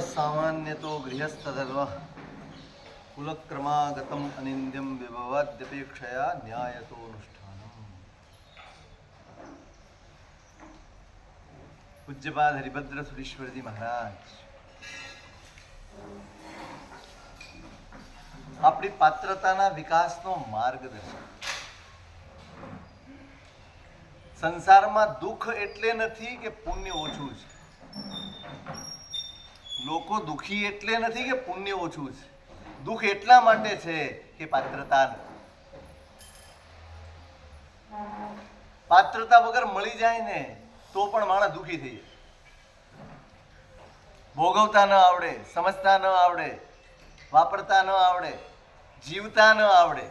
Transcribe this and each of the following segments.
સામાન્યતો ગૃહસ્થધર્મ કુલક્રમાગતમ અનિંદ્યમ વિભવાદ્યપેક્ષયા ન્યાયતો અનુષ્ઠાનમ. પૂજ્યપાદ હરિભદ્ર સુરીશ્વરજી મહારાજ આપણી પાત્રતાના વિકાસનો માર્ગદર્શન. સંસારમાં દુઃખ એટલે નથી કે પુણ્ય ઓછું છે. લોકો દુઃખી એટલે નથી કે પુણ્ય ઓછું છે. દુઃખ એટલા માટે છે કે પાત્રતા વગર મળી જાય ને તો પણ માણસ દુઃખી થઈ જાય. ભોગવતા ન આવડે, સમજતા ન આવડે, વાપરતા ન આવડે, જીવતા ન આવડે.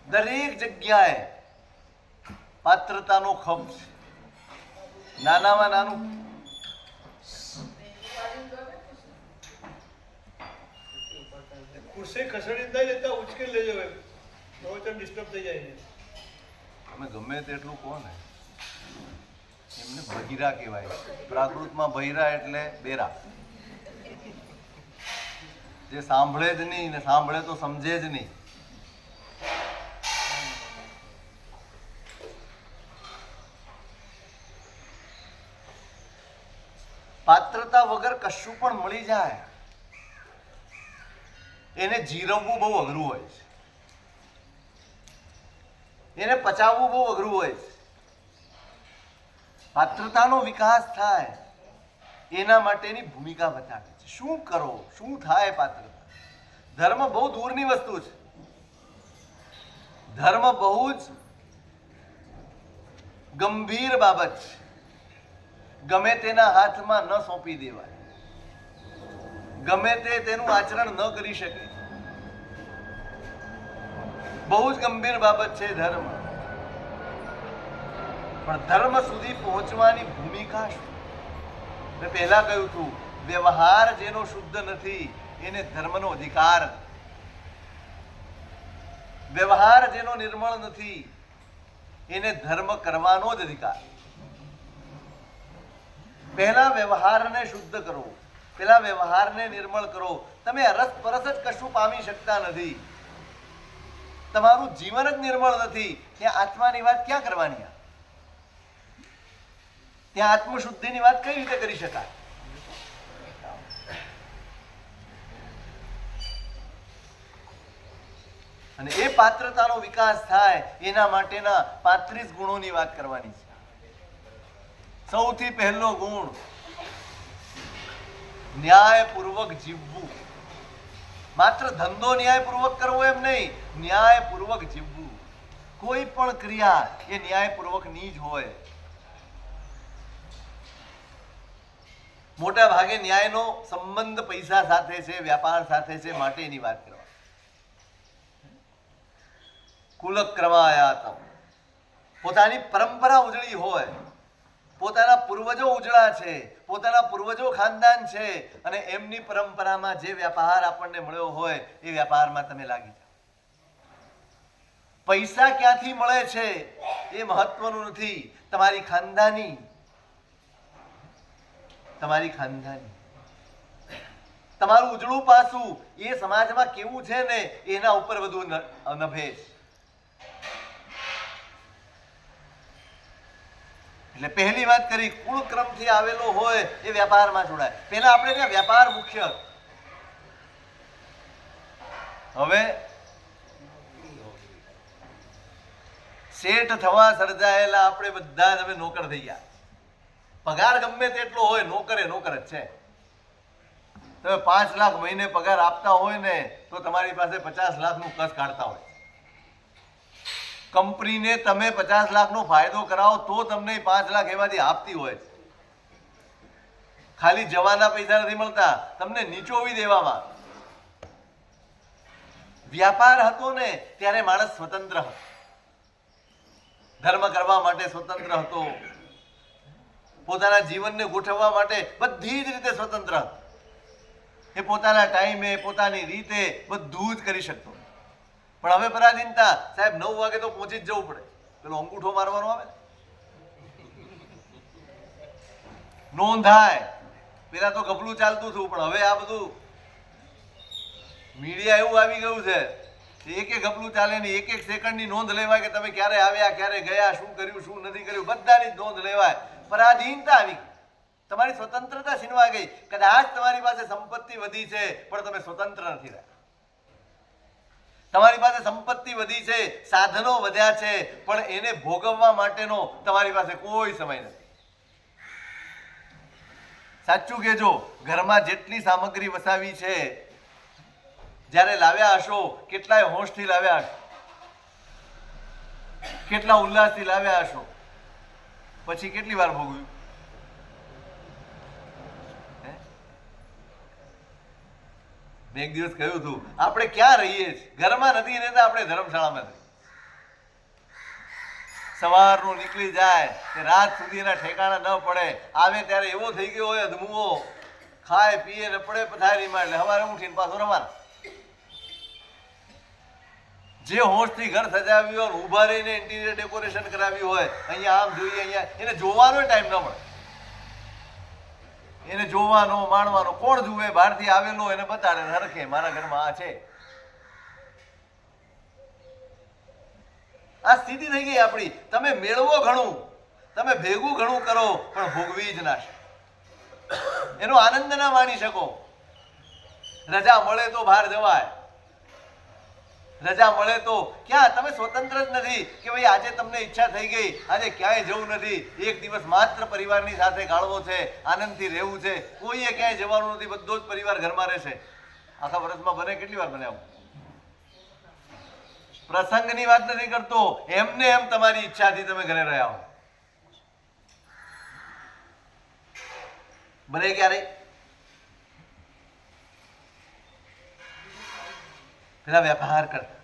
દરેક જગ્યાએ પાત્રતાનો ખપ છે. નાનામાં નાનું ખુરશી ખસેડી ના લેતા ઉચકી લેજો, પ્રવચન ડિસ્ટર્બ થઈ જાય છે. તમે ગમે તેટલું કહો ને, એમને બહિરા કહેવાય. પ્રાકૃતમાં બહિરા એટલે બેરા, જે સાંભળે જ નહીં ને સાંભળે તો સમજે જ નહીં. પાત્રતા વગર કશું પણ મળી જાય એને જીરવવું બહુ અઘરું હોય છે, એને પચાવવું બહુ અઘરું હોય છે. પાત્રતાનો વિકાસ થાય એના માટેની ભૂમિકા બતાવે છે. શું કરો, શું થાય પાત્રતા. ધર્મ બહુ દૂરની વસ્તુ છે. ધર્મ બહુ જ ગંભીર બાબત છે. ગમે તેના હાથમાં ન સોંપી દેવાય, ગમે તેનું આચરણ ન કરી શકે. બહુ જ ગંભીર બાબત છે ધર્મ. પણ ધર્મ સુધી પહોંચવાની ભૂમિકા શું? મેં પહેલા કહ્યું હતું, વ્યવહાર જેનો શુદ્ધ નથી એને ધર્મનો અધિકાર. વ્યવહાર જેનો નિર્મળ નથી એને ધર્મ કરવાનો જ અધિકાર. પહેલા વ્યવહારને શુદ્ધ કરો, પેલા વ્યવહારને નિર્મળ કરો. તમે અરસપરસ જ કશું પામી શકતા નથી. તમારું જીવન જ નિર્મળ નથી. ત્યાં આત્માની વાત ક્યાં કરવાની? ત્યાં આત્મશુદ્ધિની વાત કઈ રીતે કરી શકાય? અને એ પાત્રતાનો વિકાસ થાય એના માટેના 35 ગુણોની વાત કરવાની છે. સૌથી પહેલો ગુણ, ન્યાયપૂર્વક જીવવું. માત્ર ધંધો ન્યાયપૂર્વક કરવો એમ નહીં, ન્યાયપૂર્વક જીવવું. કોઈ પણ ક્રિયા એ ન્યાયપૂર્વકની જ હોય. મોટા ભાગે ન્યાયનો સંબંધ પૈસા સાથે છે, વ્યાપાર સાથે છે, માટે એની વાત કરવા. કુલક્રમાયાતમ. પોતાની પરંપરા ઉજળી હોય, પોતાના પૂર્વજો ઉજળા છે, પોતાના પૂર્વજો ખાનદાન છે, અને એમની પરંપરામાં જે વ્યાપાર આપણને મળ્યો હોય એ વ્યાપારમાં તમે લાગી જાઓ. પૈસા ક્યાંથી મળે છે એ મહત્વનું નથી. તમારી ખાનદાની તમારું ઉજળું પાસું એ સમાજમાં કેવું છે ને એના ઉપર બધું નભે છે. એટલે પહેલી વાત કરી, કુળક્રમથી આવેલો હોય એ વ્યાપારમાં જોડાય. પહેલા આપણે ત્યાં વ્યાપાર મુખ્ય. હવે શેઠ થવા સર્જાયેલા આપણે બધા જ હવે નોકર થઈ ગયા. પગાર ગમે તેટલો હોય, નોકરે નોકર જ છે. તમે 5 લાખ મહિને પગાર આપતા હોય ને તો તમારી પાસે 50 લાખનું કસ કાઢતા હોય. કંપનીને તમે 50 લાખનો ફાયદો કરાવો તો તમને 5 લાખ એમાંથી આપતી હોય. ખાલી જવાના પૈસા નથી મળતા, તમને નીચોવી દેવામાં. વ્યાપાર હતો ને ત્યારે માણસ સ્વતંત્ર હતો, ધર્મ કરવા માટે સ્વતંત્ર હતો, પોતાના જીવનને ગોઠવવા માટે બધી જ રીતે સ્વતંત્ર હતો. એ પોતાના ટાઈમે, પોતાની રીતે બધું જ કરી શકતો. પણ હવે પરાધીનતા. સાહેબ 9 વાગે તો પહોંચી જ જવું પડે. પેલો અંગૂઠો મારવાનો આવે, નોંધાય પેલા તો ગપલું ચાલતું હતું, પણ હવે આ બધું મીડિયા એવું આવી ગયું છે, એક એક ગપલું ચાલે નહીં, એક એક સેકન્ડની નોંધ લેવાય કે તમે ક્યારે આવ્યા, ક્યારે ગયા, શું કર્યું, શું નથી કર્યું, બધાની જ નોંધ લેવાય. પરાધીનતા આવી ગઈ, તમારી સ્વતંત્રતા છીનવા ગઈ. કદાચ તમારી પાસે સંપત્તિ વધી છે, પણ તમે સ્વતંત્ર નથી રહ્યા. તમારી પાસે સંપત્તિ વધી છે, સાધનો વધ્યા છે, પણ એને ભોગવવા માટેનો તમારી પાસે કોઈ સમય નથી. સાચું કહેજો, ઘરમાં જેટલી સામગ્રી વસાવી છે, જ્યારે લાવ્યા હશો કેટલાય હોશથી લાવ્યા હશો, કેટલા ઉલ્લાસથી લાવ્યા હશો, પછી કેટલી વાર ભોગવ્યું? મેં એક દિવસ કહ્યું હતું, આપણે ક્યાં રહીએ છીએ? ઘરમાં નથી રહેતા, આપણે ધર્મશાળામાં રહીએ. સવારનું નીકળી જાય કે રાત સુધી એના ઠેકાણા ન પડે, આવે ત્યારે એવો થઈ ગયો હોય અધમુઓ, ખાય પીએ ને પડે પથારીમાં, એટલે સવારે ઉઠીને પાછો રવાના. જે હોશથી ઘર સજાવ્યું હોય, ઊભા રહીને ઇન્ટિરિયર ડેકોરેશન કરાવ્યું હોય, અહીંયા આમ જોઈએ, અહીંયા એને જોવાનો ટાઈમ ન મળે. એને જોવાનો, માણવાનો કોણ જુએ? બહારથી આવેલો એને બતાડે, હરખે મારા ઘરમાં આ છે. આ સ્થિતિ થઈ ગઈ આપણી. તમે મેળવો ઘણું, તમે ભેગું ઘણું કરો, પણ ભોગવી જ ના શકો, એનો આનંદ ના માણી શકો. રજા મળે તો બહાર જવાય, રજા મળે તો ક્યાં? તમે સ્વતંત્ર જ નથી કે ભાઈ આજે તમને ઈચ્છા થઈ ગઈ, આજે ક્યાંય જવું નથી, એક દિવસ માત્ર પરિવારની સાથે ગાળવો છે, આનંદથી રહેવું છે, કોઈએ ક્યાંય જવાનું નથી, બધો જ પરિવાર ઘરમાં રહેશે. આખા વર્ષમાં બને કેટલી વાર બને આવું? પ્રસંગની વાત નથી કરતો, એમને એમ તમારી ઈચ્છાથી તમે ઘરે રહ્યા હો. બને ક્યારે? પેલા વેપાર કરતા.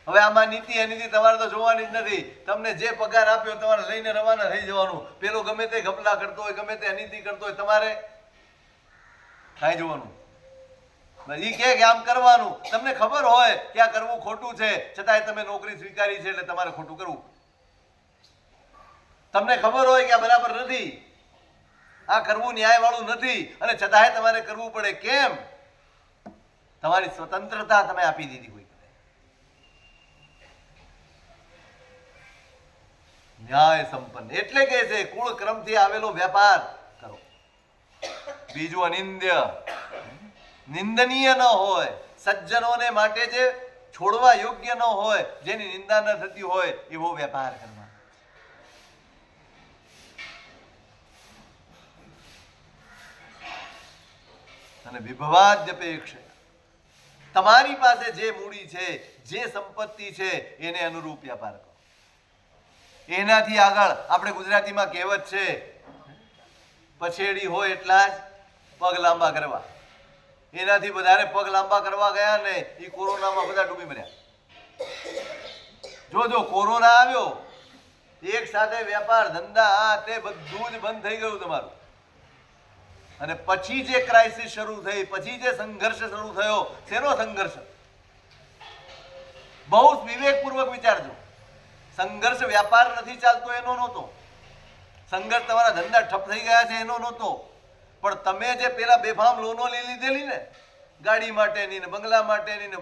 હવે આમાં નીતિ અનીતિ તમારે તો જોવાની જ નથી. તમને જે પગાર આપ્યો તમારે લઈને રવાના થઈ જવાનું. પેલો ગમે તે ગપલા કરતો હોય, ગમે તે અનીતિ કરતો હોય, તમારે કાંઈ જોવાનું. એ કે આમ કરવાનું, તમને ખબર હોય કે આ કરવું ખોટું છે, છતાંય તમે નોકરી સ્વીકારી છે, એટલે તમારે ખોટું કરવું. તમને ખબર હોય કે આ બરાબર નથી, આ કરવું ન્યાય વાળું નથી, અને છતાંય તમારે કરવું પડે. કેમ? તમારી સ્વતંત્રતા તમે આપી દીધી હોય. ન્યાય સંપન્ન એટલે કે છે કુળ ક્રમથી આવેલો વેપાર કરો. બીજું અનિંદ્ય, નિંદનીય ન હોય, સજ્જનોને માટે જે છોડવા યોગ્ય ન હોય, જેની નિંદા ન થતી હોય, એવો વેપાર કરવા. અને વિભવાદ્યપેક્ષ, તમારી પાસે જે મૂડી છે, જે સંપત્તિ છે, એને અનુરૂપ વ્યાપાર કરો. એનાથી આગળ આપણે ગુજરાતીમાં કહેવત છે, પછેડી હોય એટલા જ પગ લાંબા કરવા. એનાથી વધારે પગ લાંબા કરવા ગયા ને એ કોરોનામાં બધા ડૂબી મર્યા. જો કોરોના આવ્યો, એક સાથે વેપાર ધંધા આ તે બધું જ બંધ થઈ ગયું તમારું. અને પછી જે ક્રાઇસિસ શરૂ થઈ, પછી જે સંઘર્ષ શરૂ થયો, શેનો સંઘર્ષ? બહુ વિવેકપૂર્વક વિચારજો. સંઘર્ષ વ્યાપાર નથી ચાલતો એનો નહોતો, સંઘર્ષ તમારા ધંધા ઠપ થઈ ગયા છે એનો નહોતો, પણ તમે જે પેલા બેફામ લોનો લીધેલી ને, ગાડી માટેની ને, બંગલા માટેની ને,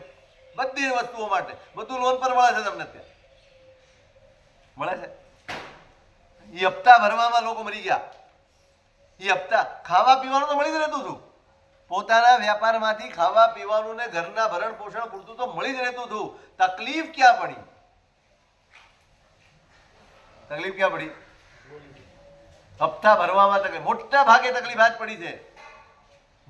બધી વસ્તુઓ માટે, બધું લોન પર મળે છે તમને. ત્યાં મળે છે. એ હપ્તા ભરવામાં લોકો મરી ગયા. એ હપ્તા ખાવા પીવાનું તો મળી જ રહેતું હતું. પોતાના વેપારમાંથી ખાવા પીવાનું ને ઘરના ભરણ પોષણ પૂરતું તો મળી જ રહેતું હતું. તકલીફ ક્યાં પડી? તકલીફ ક્યાં પડી? હપ્તા ભરવામાં તકલીફ. મોટા ભાગે તકલીફ આ જ પડી છે.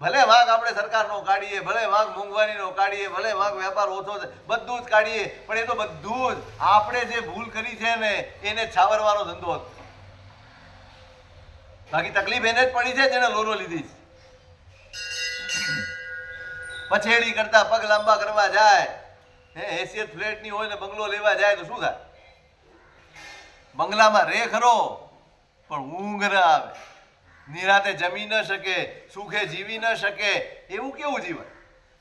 ભલે વાંક આપણે સરકારનો કાઢીએ, ભલે વાંક મોંઘવારીનો કાઢીએ, ભલે વાંક વેપાર ઓછો છે, બધું જ કાઢીએ, પણ એ તો બધું જ આપણે જે ભૂલ કરી છે ને એને છાવરવાનો ધંધો હતો. બાકી તકલીફ એને જ પડી છે જેને લોનો લીધી છે. પછેડી કરતા પગ લાંબા કરવા જાય, હેસિયત ફ્લેટની હોય ને બંગલો લેવા જાય તો શું થાય? બંગલામાં રે ખરો, પણ ઊંઘ ન આવે, નિરાતે જમી ન શકે, સુખે જીવી ન શકે. એવું કેવું જીવન?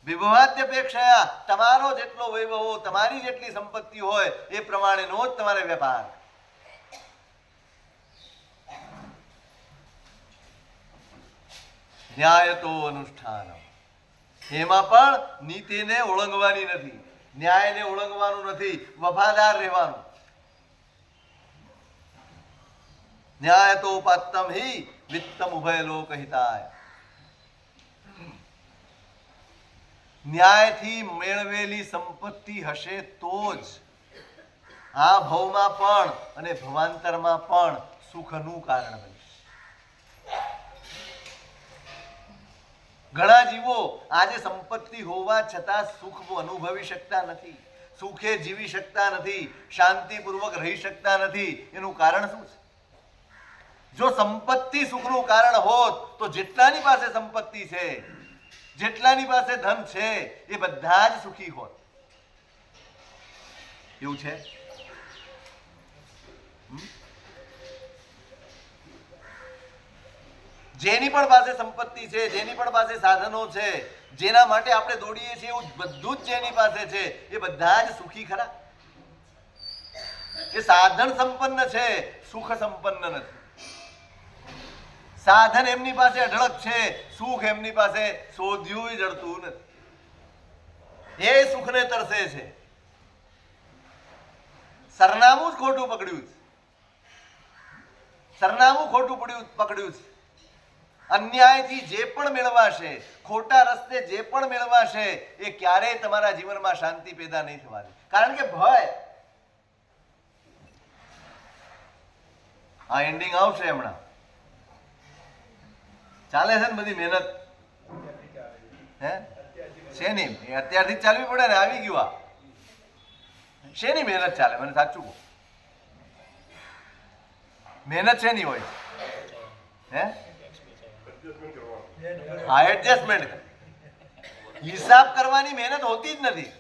વિભવાદ્યપેક્ષા, તમારો જેટલો વૈભવ, તમારી જેટલી સંપત્તિ હોય એ પ્રમાણેનો જ તમારે વેપાર. ન્યાયતો અનુષ્ઠાન. એમાં પણ નીતિને ઓળંગવાની નથી, ન્યાયને ઓળંગવાનું નથી, વફાદાર રહેવાનું. ન્યાયતો ઉપાત્તમ હિ વિત્તમ ઉભય લોક હિતાય. ન્યાયથી મેળવેલી સંપત્તિ હશે તો જ આ ભવમાં પણ અને ભવાંતરમાં પણ સુખનું કારણ બનશે. ઘણા જીવો આજે સંપત્તિ હોવા છતાં સુખ અનુભવી શકતા નથી, સુખે જીવી શકતા નથી, શાંતિપૂર્વક રહી શકતા નથી. એનું કારણ શું છે? જો સંપત્તિ સુખનું કારણ હોત તો જેટલાની પાસે સંપત્તિ છે, જેટલાની પાસે ધન છે, એ બધા જ સુખી હોત. એવું છે? જેની પણ પાસે સંપત્તિ છે, જેની પણ પાસે સાધનો છે, જેના માટે આપણે દોડીએ છીએ, એવું બધું જ જેની પાસે છે, એ બધા જ સુખી ખરા? એ સાધન સંપન્ન છે, સુખ સંપન્ન નથી. સાધન એમની પાસે અઢળક છે, સુખ એમની પાસે શોધ્યું જડતું નથી. એ સુખને તરસે છે, સરનામું જ ખોટું પકડ્યું છે, સરનામું ખોટું પકડ્યું છે. અન્યાયથી જે પણ મેળવાશે, ખોટા રસ્તે જે પણ મેળવાશે, એ ક્યારેય તમારા જીવનમાં શાંતિ પેદા નહીં થવાની. કારણ કે ભય, આ એન્ડિંગ આવશે હમણાં. ચાલે છે ને બધી મહેનત? હે શેની? એ અત્યારથી જ ચાલવી પડે ને. આવી ગયું આ. શેની મહેનત ચાલે? મને સાચું કહો, મહેનત શેની હોય? હે હા, એડજસ્ટમેન્ટ. હિસાબ કરવાની મહેનત હોતી જ નથી.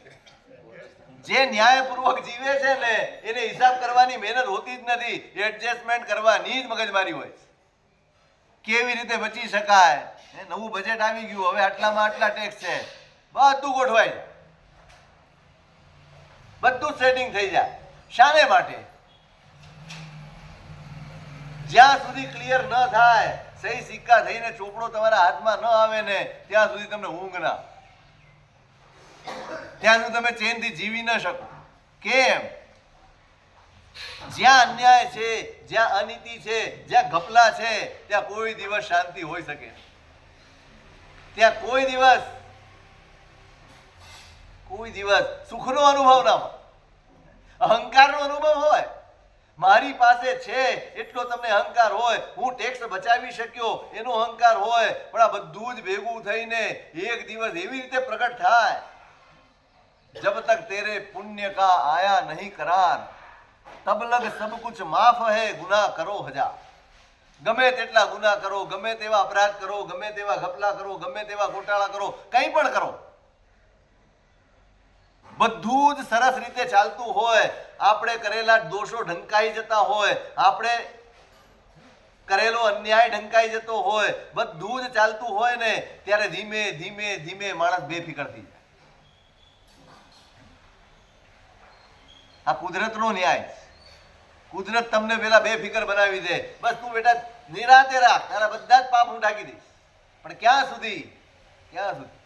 જે ન્યાયપૂર્વક જીવે છે ને એને હિસાબ કરવાની મહેનત હોતી જ નથી. એડજસ્ટમેન્ટ કરવાની જ મગજમારી હોય. કેવી રીતે બચી શકાય? નવું બજેટ આવી ગયું, હવે આટલામાં આટલા ટેક્સ છે, બધું ગોઠવાય જાય, બધું સેટિંગ થઈ જાય. શાને માટે? જ્યાં સુધી ક્લિયર ન થાય, સહી સિક્કા થઈને ચોપડો તમારા હાથમાં ન આવે ને ત્યાં સુધી તમને ઊંઘ ના, ત્યાં સુધી તમે ચેનથી જીવી ન શકો. કેમ? જ્યાં અન્યાય છે, જ્યાં અનીતિ છે, જ્યાં ઘપલા છે, ત્યાં કોઈ દિવસ શાંતિ હોઈ શકે, ત્યાં કોઈ દિવસ સુખનો અનુભવ ના હોય, અહંકારનો અનુભવ હોય. મારી પાસે છે એટલો તમને અહંકાર હોય, હું ટેક્સ બચાવી શક્યો એનો અહંકાર હોય, પણ આ બધું જ ભેગું થઈને એક દિવસ એવી રીતે પ્રગટ થાય, જબ તક તેરે પુણ્ય કા આયા નહીં કરાર, તબ લગ સબ કુછ માફ હૈ, ગુનાહ કરો હજાર. ગમે તેટલા ગુનાહ કરો, ગમે તેવા અપરાધ કરો, ગમે તેવા ઘપલા કરો, ગમે તેવા ગોટાળા કરો, કંઈ પણ કરો, બધું જ સરસ રીતે ચાલતું હોય, આપણે કરેલા દોષો ઢંકાઈ જતા હોય, આપણે કરેલો અન્યાય ઢંકાઈ જતો હોય, બધું જ ચાલતું હોય ને ત્યારે ધીમે ધીમે ધીમે માણસ બેફિકર થઈ જાય. આ કુદરતનો ન્યાય. કુદરત તમને પેલા બેફિકર બનાવી દે, બસ તું બેટા નિરાતે રાખ, તારા બધા જ પાપ હું ઢાંકી દઈશ. પણ ક્યાં સુધી? ક્યાં સુધી?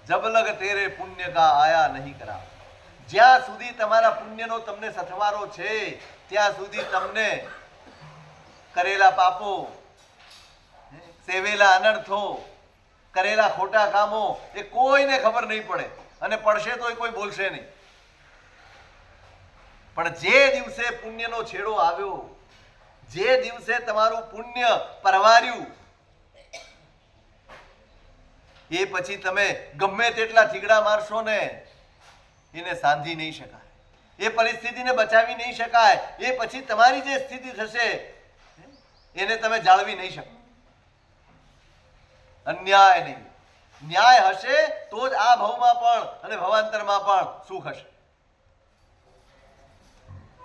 જબ લગ તેરે પુણ્ય કા આયા નહીં કરા. જ્યાં સુધી તમારા પુણ્યનો તમને સથવારો છે ત્યાં સુધી તમને કરેલા પાપો, સેવેલા અનર્થો, કરેલા ખોટા કામો એ કોઈને ખબર નહીં પડે, અને પડશે તો કોઈ બોલશે નહીં. પણ જે દિવસે પુણ્યનો છેડો આવ્યો, જે દિવસે તમારું પુણ્ય પરવાર્યું, એ પછી તમે ગમે તેટલા થીગડા મારશો ને એને સાંધી નહીં શકાય, એ પરિસ્થિતિને બચાવી નહીં શકાય. એ પછી તમારી જે સ્થિતિ થશે એને તમે જાળવી નહીં શકો. અન્યાય નહીં, ન્યાય હશે તો જ આ ભવમાં પણ અને ભવાંતરમાં પણ સુખ હશે.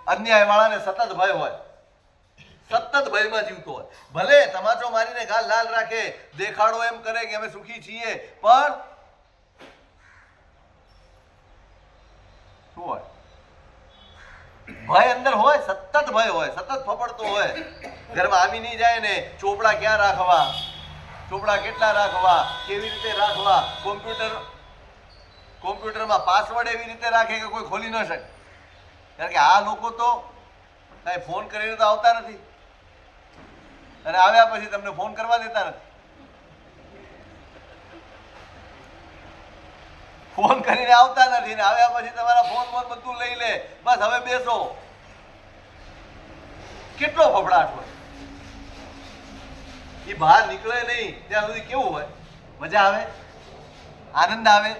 અન્યાય વાળાને સતત ભય હોય, સતત ભયમાં જીવતો હોય. ભલે તમાચો મારીને ગાલ લાલ રાખે, દેખાડો એમ કરે કે અમે સુખી છીએ, પણ શું હોય? ભય અંદર હોય, સતત ભય હોય, સતત ફફડતો હોય. ઘરમાં આવી નહીં જાય ને ચોપડા ક્યાં રાખવા, ચોપડા કેટલા રાખવા, કેવી રીતે રાખવા, કોમ્પ્યુટરમાં પાસવર્ડ એવી રીતે રાખે કે કોઈ ખોલી ન શકે. કારણ કે આ લોકો તો કાંઈ ફોન કરીને તો આવતા નથી, અને આવ્યા પછી તમને ફોન કરવા દેતા નથી. ફોન કરીને આવતા નથી ને આવ્યા પછી તમારા ફોન બધું લઈ લે. બસ હવે બેસો. કેટલો ફફડાટ હોય. એ બહાર નીકળે નહીં ત્યાં સુધી કેવું હોય? મજા આવે, આનંદ આવે.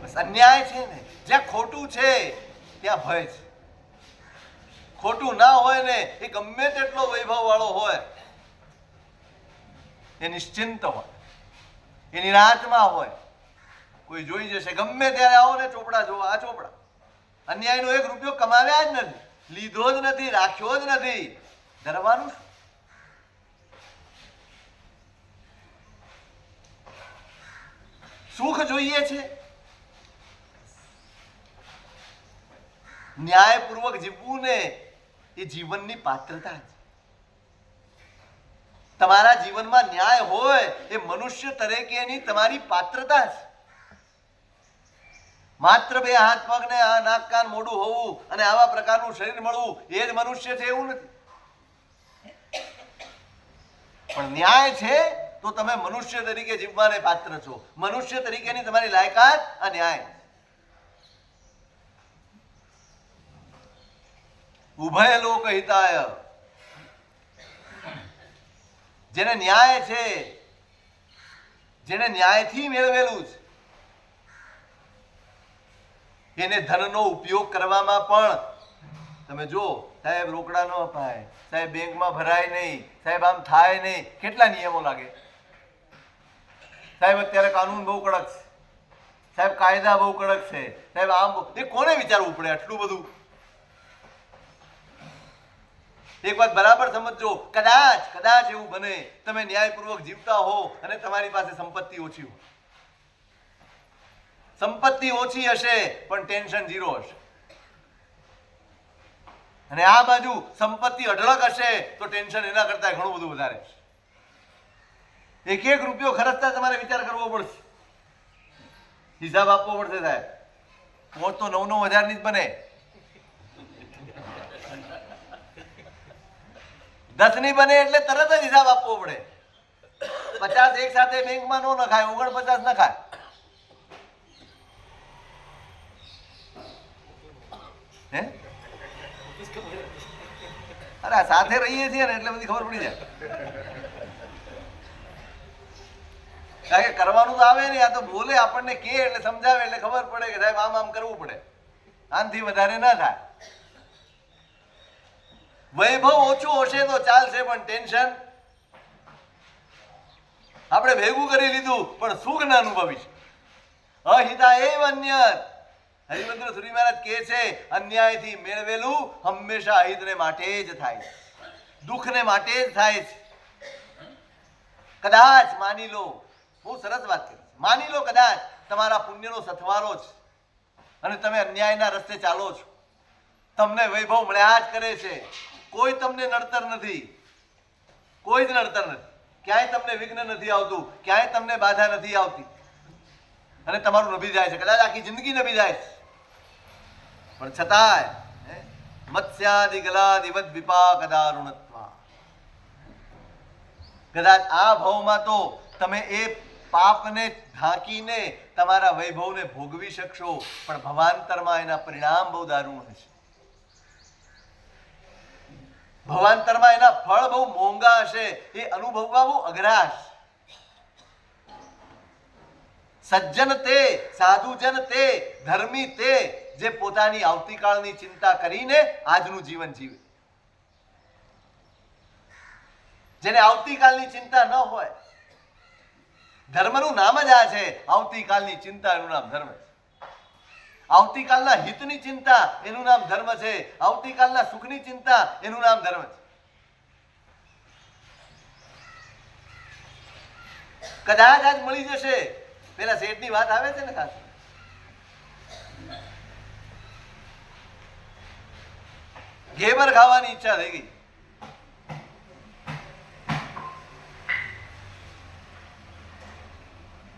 બસ અન્યાય છે ને, જ્યાં ખોટું છે ત્યાં ભય છે. ખોટું ના હોય ને એ ગમે તેટલો વૈભવ વાળો હોય એ નિશ્ચિંત હોય, એ નિરાંતમાં હોય. કોઈ જોઈ જશે, ગમે ત્યારે આવો ને ચોપડા જોવા. આ ચોપડા અન્યાયનો 1 રૂપિયો કમાવ્યા જ નથી, લીધો જ નથી, રાખ્યો જ નથી. ડરવાનું શું? સુખ જોઈએ છે, ન્યાયપૂર્વક જીવવું ને એ જીવનની પાત્રતા છે. તમારા જીવનમાં ન્યાય હોય એ મનુષ્ય તરીકેની તમારી પાત્રતા છે. માત્ર 2 હાથ પગ ને આ નાક કાન મોઢું હોવું અને આવા પ્રકારનું શરીર મળવું એ જ મનુષ્ય છે એવું નથી. પણ ન્યાય છે તો તમે મનુષ્ય તરીકે જીવવાને પાત્ર છો. મનુષ્ય તરીકેની તમારી લાયકાત આ ન્યાય. ઉભય લોક હિતાય. જેને ન્યાય છે, જેને ન્યાયથી મેળવેલું છે, એને ધનનો ઉપયોગ કરવામાં પણ તમે જો, સાહેબ રોકડા ન અપાય, સાહેબ બેંકમાં ભરાય નહીં, સાહેબ આમ થાય નહીં, કેટલા નિયમો લાગે. સાહેબ અત્યારે કાનૂન બહુ કડક છે, સાહેબ કાયદા બહુ કડક છે, સાહેબ આમ. એ કોને વિચારવું પડે આટલું બધું? એક વાત બરાબર સમજો, કદાચ એવું બને તમે ન્યાયપૂર્વક જીવતા હો અને તમારી પાસે સંપત્તિ ઓછી હોય. સંપત્તિ ઓછી હશે પણ ટેન્શન 0 હશે. અને આ બાજુ સંપત્તિ અઢળક હશે તો ટેન્શન એના કરતા ઘણું બધું વધારે છે. 1 રૂપિયો ખર્ચતા તમારે વિચાર કરવો પડશે, હિસાબ આપવો પડશે. સાહેબ મોટ તો 9,000 ની જ બને, 10 ની બને એટલે તરત જ હિસાબ આપવો પડે. 50 એક સાથે બેંકમાં ન નખાય, 49 નખાય. હે અરે સાથે રહીએ છીએ ને એટલે બધી ખબર પડી જાય. કારણ કે કરવાનું તો આવે ને, આ તો બોલે આપણને કે એટલે સમજાવે એટલે ખબર પડે કે સાહેબ આમ કરવું પડે, આનાથી વધારે ના થાય. વૈભવ ઓછું હશે તો ચાલશે પણ ટેન્શન આપણે ભેગું કરી લીધું પણ સુખ ના અનુભવીશ. અહિતા એ અન્યત. હરિમંદ્ર સુરી મહારાજ કહે છે અન્યાયથી મેળવેલું હંમેશા અહિતને માટે જ થાય, દુઃખને માટે જ થાય છે. કદાચ માની લો, બહુ સરસ વાત કરી, માની લો કદાચ તમારા પુણ્યનો સથવારો છે અને તમે અન્યાયના રસ્તે ચાલો છો, તમને વૈભવ મળ્યા જ કરે છે, કોઈ તમને નડતર નથી, કોઈ જ નડતર નથી, ક્યાંય તમને વિઘ્ન નથી આવતું, ક્યાંય તમને બાધા નથી આવતી અને તમારું નભી જાય છે, કદાચ આખી જિંદગી નભી જાય છે. પણ છતાંય મત્સ્યાદિ ગલાદિવદ વિપાક દારુણત્વા. કદાચ આ ભાવમાં તો તમે એ પાપને ઢાંકીને તમારા વૈભવને ભોગવી શકશો પણ ભવાંતરમાં એના પરિણામ બહુ દારૂણ હશે. ભવાંતરમાં એના ફળ બહુ મોંઘા હશે, એ અનુભવવા બહુ અઘરા હશે. સજ્જન તે, સાધુજન તે, ધર્મી તે જે પોતાની આવતીકાળની ચિંતા કરીને આજનું જીવન જીવે. જેને આવતીકાલની ચિંતા ન હોય. ધર્મનું નામ જ આ છે, આવતીકાલની ચિંતા, એનું નામ ધર્મ છે. આવતીકાલના હિતની ચિંતા એનું નામ ધર્મ છે, આવતીકાલના સુખની ચિંતા એનું નામ ધર્મ છે. કદાચ આજ મળી જશે, પેલા શેઠની વાત આવે છે ને ખાસ, ઘેબર ખાવાની ઈચ્છા થઈ ગઈ.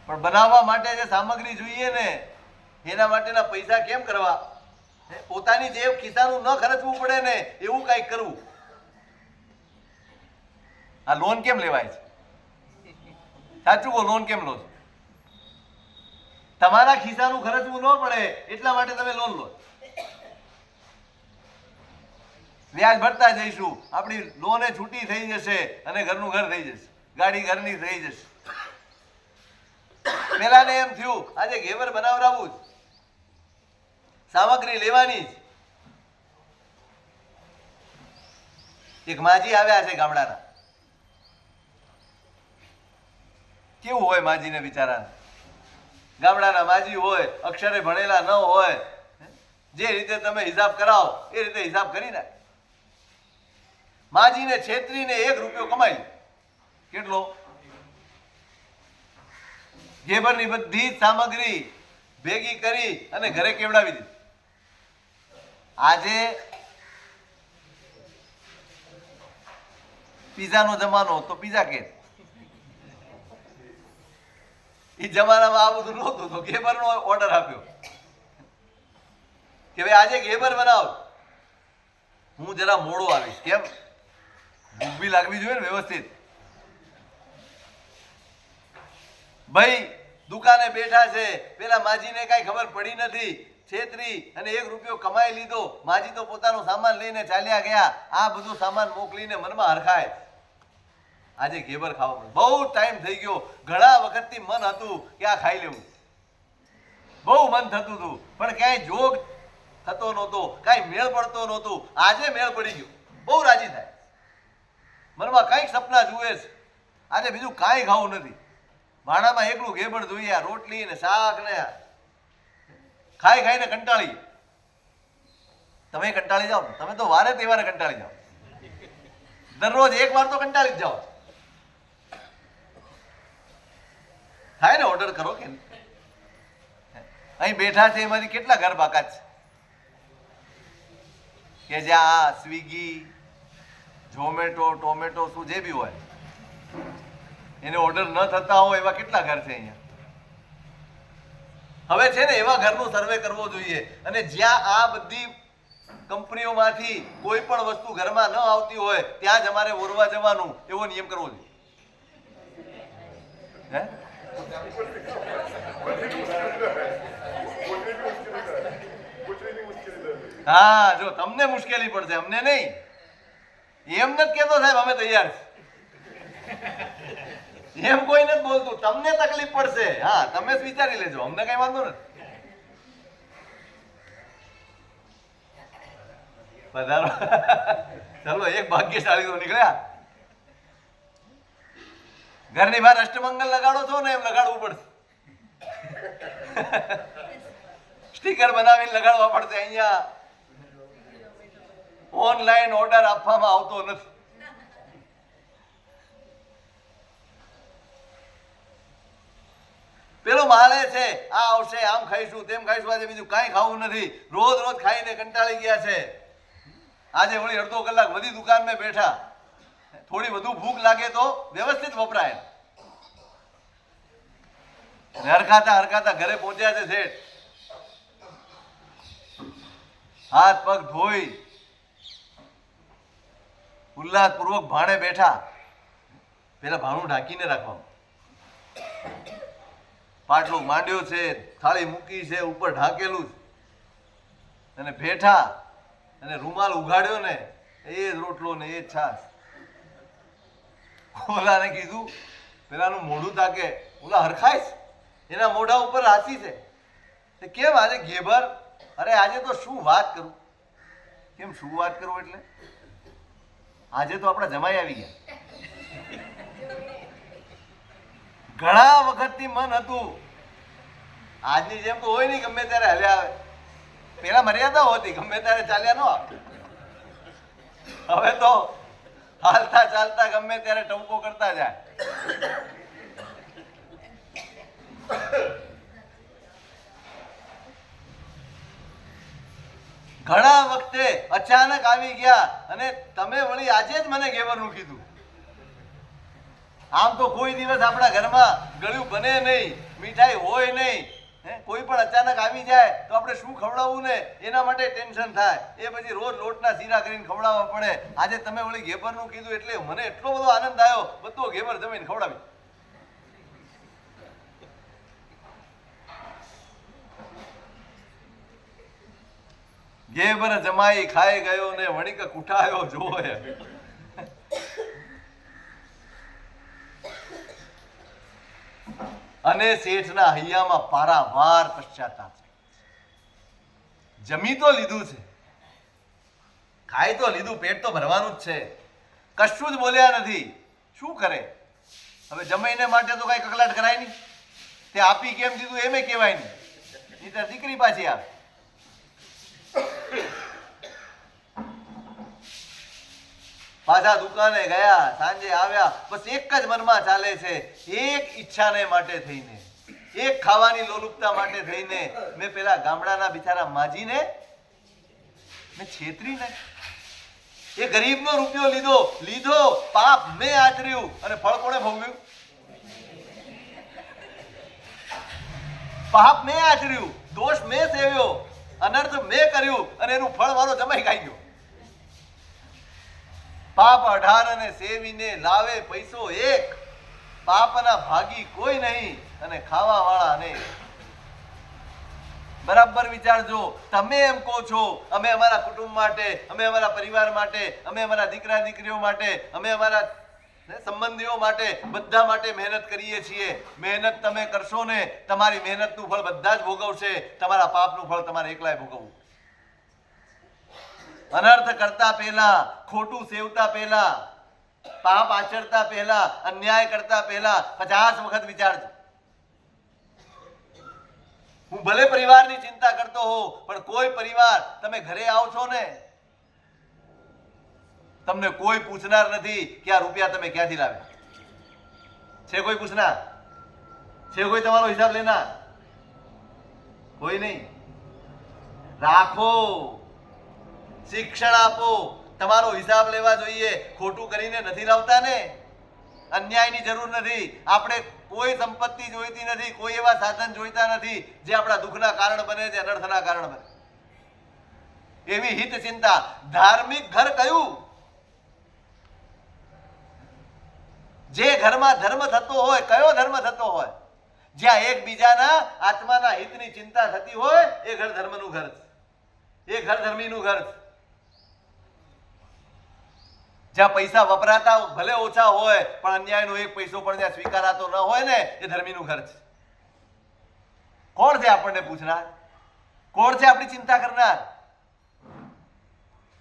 પણ બનાવવા માટે જે સામગ્રી જોઈએ ને એના માટેના પૈસા કેમ કરવા? પોતાની જે ખિસ્સાનું ન ખર્ચવું પડે ને એવું કંઈક કરવું. આ લોન કેમ લેવાય છે? સાચું કહો, લોન કેમ લો છો? તમારા ખિસ્સાનું ખર્ચવું ન પડે એટલા માટે તમે લોન લો. વ્યાજ ભરતા જઈશું, આપણી લોને છૂટી થઈ જશે અને ઘરનું ઘર થઈ જશે, ગાડી ઘરની થઈ જશે. પેલા ને એમ થયું આજે ઘેવર બનાવરાવું જ, સામગ્રી લેવાની જ. એક માજી આવ્યા છે ગામડાના. કેવું હોય માજીને બિચારાને? ગામડાના માજી હોય, અક્ષરે ભણેલા ન હોય, જે રીતે તમે હિસાબ કરાવો એ રીતે હિસાબ કરી નાખે. માજીને છેતરીને 1 રૂપિયો કમાઈ. કેટલો? ઘેબરની બધી જ સામગ્રી ભેગી કરી અને ઘરે કેવડાવી દીધી. આજે પીઝાનો જમાનો તો પીઝા કે એ જમાનામાં આ બધું નહોતું તો ઘેબરનો ઓર્ડર આપ્યો કે ભાઈ આજે ઘેબર બનાવ. હું જરા મોડો આવીશ. કેમ? ભૂખ બી લાગવી જોઈએ ને વ્યવસ્થિત. ભાઈ દુકાને બેઠા છે, પેલા માજીને કઈ ખબર પડી નથી, છેતરી અને 1 રૂપિયો કમાઈ લીધો. માજી તો પોતાનો સામાન લઈને ચાલ્યા ગયા. આ બધું સામાન મોકલીને મનમાં હરખાય આજે ઘેબર ખાવા પડે. બહુ ટાઈમ થઈ ગયો, ઘણા વખતથી મન હતું કે આ ખાઈ લેવું, બહુ મન થતું હતું, પણ ક્યાંય જોગ થતો નહોતો, કાંઈ મેળ પડતો નહોતો. આજે મેળ પડી ગયો, બહુ રાજી થાય. મનમાં કંઈક સપના જુએ છે. આજે બીજું કાંઈ ખાવું નથી, ભાણામાં એકલું ઘેબર જોઈએ, રોટલી ને શાક ને ખાઈ ખાઈને કંટાળી. તમે કંટાળી જાઓ, તમે તો વારે તહેવારે કંટાળી જાઓ, દરરોજ 1 વાર તો કંટાળી જ જાઓ. થાય ને? ઓર્ડર કરો કે અહીં બેઠા છે એમાંથી કેટલા ઘર બાકાત છે કે જ્યાં સ્વિગી, ઝોમેટો, ટોમેટો શું જે બી હોય એને ઓર્ડર ન થતા હોય એવા કેટલા ઘર છે અહીંયા? હવે છે ને એવા ઘરનું સર્વે કરવો જોઈએ. અને જ્યાં આ બધી કંપનીઓમાંથી કોઈ પણ વસ્તુ ઘરમાં ન આવતી હોય ત્યાં જ અમારે ઓરવા જવાનું, એવો નિયમ કરવો જોઈએ. હે? હા, જો તમને મુશ્કેલી પડશે, અમને નહીં. એમ નથી કહેતો સાહેબ અમે તૈયાર છે, એમ કોઈ નથી બોલતું. તમને તકલીફ પડશે, હા તમે જ વિચારી લેજો, અમને કઈ વાંધો નથી. પધારો. ચાલો, એક ભાગ્યશાળી તો નીકળ્યા. ઘરની બહાર અષ્ટમંગલ લગાડો છો ને એમ લગાડવું પડશે. સ્ટીકર બનાવીને લગાડવા પડશે. અહીંયા ઓનલાઈન ઓર્ડર આપવામાં આવતો નથી. પેલો માળે છે આ આવશે, આમ ખાઈશું, તેમ ખાઈશું. આજે બીજું કાંઈ ખાવું નથી, રોજ રોજ ખાઈને કંટાળી ગયા છે. આજે વળી અડધો કલાક વધી દુકાનમાં બેઠા, થોડી વધુ ભૂખ લાગે તો વ્યવસ્થિત વપરાય. હરખાતા હરખાતા ઘરે પહોંચ્યા છે શેઠ, હાથ પગ ધોઈ ઉલ્લાસપૂર્વક ભાણે બેઠા. પેલા ભાણું ઢાંકીને રાખવાનું, પાટલો માંડ્યો છે, થાળી મૂકી છે, ઉપર ઢાંકેલું છે, અને બેઠા અને રૂમાલ ઉઘાડ્યો ને એ જ રોટલો ને એ જ છાશ. ઓલાને કીધું, પેલાનું મોઢું તાકે, ઓલા હરખાય છે, એના મોઢા ઉપર હાસી છે. કેમ આજે ઘેબર? અરે આજે તો શું વાત કરું. કેમ શું વાત કરું? એટલે આજે તો આપણા જમાઈ આવી ગયા. ઘણા વખતથી મન હતું, આજની જેમ તો હોય નહીં ગમે ત્યારે હલ્યા આવે. પેલા મર્યાદા હોતી, ગમે ત્યારે ચાલ્યા ન આવે. હવે તો હાલતા ચાલતા ગમે ત્યારે ટપકો કરતા જાય. ઘણા વખતે અચાનક આવી ગયા અને તમે વળી આજે જ મને ઘેવરનું કીધું. આમ તો કોઈ દિવસ આપણા ઘરમાં ગળ્યું બને નહીં, મીઠાઈ હોય નહીં. કોઈ પણ અચાનક આવી જાય તો આપણે શું ખવડાવવું ને એના માટે ટેન્શન થાય. એ પછી રોજ લોટના શીરા કરીને ખવડાવવા પડે. આજે તમે વળી ઘેવરનું કીધું એટલે મને એટલો બધો આનંદ આવ્યો, બધો ઘેવર જમીને ખવડાવી. ઘેવર જમાઈ ખાઈ ગયો ને વણિક કુટાયો જોય. અને શેઠના હૈયામાં પારાવાર પશ્ચાતાપ છે. જમી તો લીધું છે, ખાઈ તો લીધું, પેટ તો ભરવાનું જ છે, કશું જ બોલ્યા નથી. શું કરે હવે? જમાઈને માટે તો કઈ કકલાટ કરાય નહીં. તે આપી કેમ દીધું એમે કહેવાય નહીં. એ તો દીકરી પાછી આવે. પાછા દુકાને ગયા, સાંજે આવ્યા, બસ એક જ મનમાં ચાલે છે, એક ઈચ્છાને માટે થઈને, એક ખાવાની લોલુપતા માટે થઈને મેં પેલા ગામડાના બિચારા માજીને મેં છેતરી ને એ ગરીબનો રૂપિયો લીધો, પાપ મેં આચર્યું અને ફળ કોણે ભોગવ્યું? પાપ મેં આચર્યું, દોષ મેં સેવ્યો, અનર્થ મેં કર્યું અને એનું ફળ મારો જમાઈ ખાઈ ગયો. પાપ 18 અને સેવીને લાવે પૈસો એક, પાપના ભાગી કોઈ નહીં અને ખાવા વાળા અનેક. બરાબર વિચારજો. તમે એમ કહો છો અમે અમારા કુટુંબ માટે, અમે અમારા પરિવાર માટે, અમે અમારા દીકરા દીકરીઓ માટે, અમે અમારા સંબંધીઓ માટે, બધા માટે મહેનત કરીએ છીએ. મહેનત તમે કરશો ને તમારી મહેનતનું ફળ બધા જ ભોગવશે. તમારા પાપનું ફળ તમારે એકલાય ભોગવવું. અનર્થ કરતા પહેલા, ખોટું સેવતા પહેલા, પાપ આચરતા પહેલા, અન્યાય કરતા પહેલા 50 વખત વિચારજો. હું ભલે પરિવારની ચિંતા કરતો હોઉં, પણ કોઈ પરિવાર તમે ઘરે આવો છો ને, તમને કોઈ પૂછનાર નથી કે આ રૂપિયા તમે ક્યાંથી લાવ્યા. છે કોઈ પૂછનાર? છે કોઈ તમારો હિસાબ લેનાર? કોઈ નહીં. રાખો, શિક્ષણ આપો, તમારો હિસાબ લેવા જોઈએ. ખોટું કરીને નથી લાવતા ને. અન્યાયની જરૂર નથી. આપણે કોઈ સંપત્તિ જોઈતી નથી, કોઈ એવા સાધન જોઈતા નથી જે આપણા દુઃખના કારણ બને, જે અનર્થના કારણ બને. એવી હિત ચિંતા. ધાર્મિક ઘર કયું? જે ઘરમાં ધર્મ થતો હોય. કયો ધર્મ થતો હોય? જ્યાં એકબીજાના આત્માના હિતની ચિંતા થતી હોય, એ ઘર ધર્મનું ઘર છે, એ ઘર ધર્મીનું ઘર છે. જ્યાં પૈસા વપરાતા ભલે ઓછા હોય પણ અન્યાયનો એક પૈસો પણ જ્યાં સ્વીકારાતો ન હોય ને, એ ધર્મીનું ઘર છે. કોણ છે આપણને પૂછનાર? કોણ છે આપણી ચિંતા કરનાર?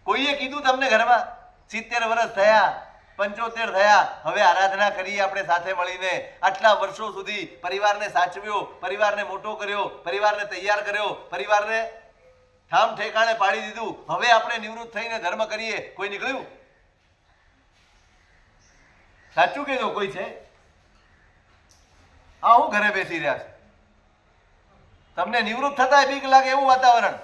કોઈએ કીધું તમને ઘરમાં 70 વર્ષ થયા, 75 થયા, હવે આરાધના કરીએ આપણે સાથે મળીને. આટલા વર્ષો સુધી પરિવારને સાચવ્યો, પરિવારને મોટો કર્યો, પરિવારને તૈયાર કર્યો, પરિવારને ઠામ ઠેકાણે પાડી દીધું. હવે આપણે નિવૃત્ત થઈને ધર્મ કરીએ. કોઈ નીકળ્યું? સાચું કહેજો, કોઈ છે? હા, હું ઘરે બેસી રહ્યા છે. તમને નિવૃત્ત થતા બીક લાગે એવું વાતાવરણ.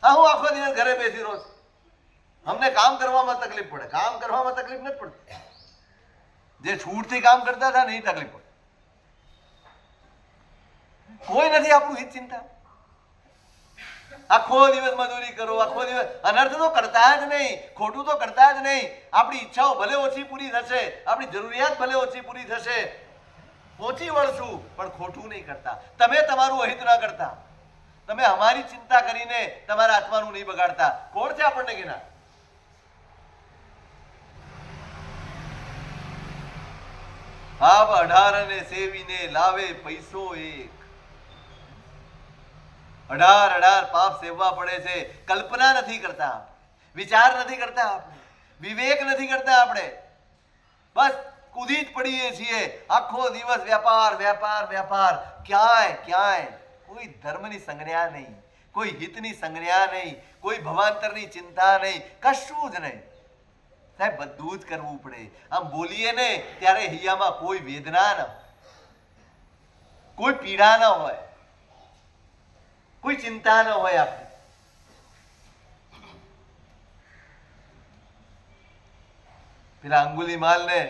હા, હું આખો દિવસ ઘરે બેસી રહ્યો છું. અમને કામ કરવામાં તકલીફ પડે. કામ કરવામાં તકલીફ નથી પડતી. જે છૂટથી કામ કરતા હતા ને એ તકલીફ પડે. કોઈ નથી આપણું હિત ચિંતા. આખો દિવસ મજૂરી કરો, આખો દિવસ. અનર્થ તો કરતા જ નહીં, ખોટું તો કરતા જ નહીં. આપણી ઈચ્છાઓ ભલે ઓછી પૂરી થશે, આપણી જરૂરિયાત ભલે ઓછી પૂરી થશે, પહોંચી વળશું, પણ ખોટું નહીં કરતા. તમે તમારું અહિત ન કરતા, તમે અમારી ચિંતા કરીને તમારા આત્માનું નહીં બગાડતા. કોણ છે આપણને કેના? ભાવ 18 અને સેવીને લાવે પૈસો એક. 18 પાપ સેવવા પડે છે. કલ્પના નથી કરતા, વિચાર નથી કરતા, આપણે વિવેક નથી કરતા. આપણે બસ કૂદી જ પડીએ છીએ. આખો દિવસ વ્યાપાર વ્યાપાર વ્યાપાર. ક્યાંય કોઈ ધર્મની સંજ્ઞા નહીં, કોઈ હિતની સંજ્ઞા નહીં, કોઈ ભવાંતરની ચિંતા નહીં, કશું જ નહીં. સાહેબ, બધું જ કરવું પડે. આમ બોલીએ ને ત્યારે હૈયામાં કોઈ વેદના ન, કોઈ પીડા ન હોય. કોઈ ચિંતા ન હોય આપણે. પેલા અંગુલીમાલ ને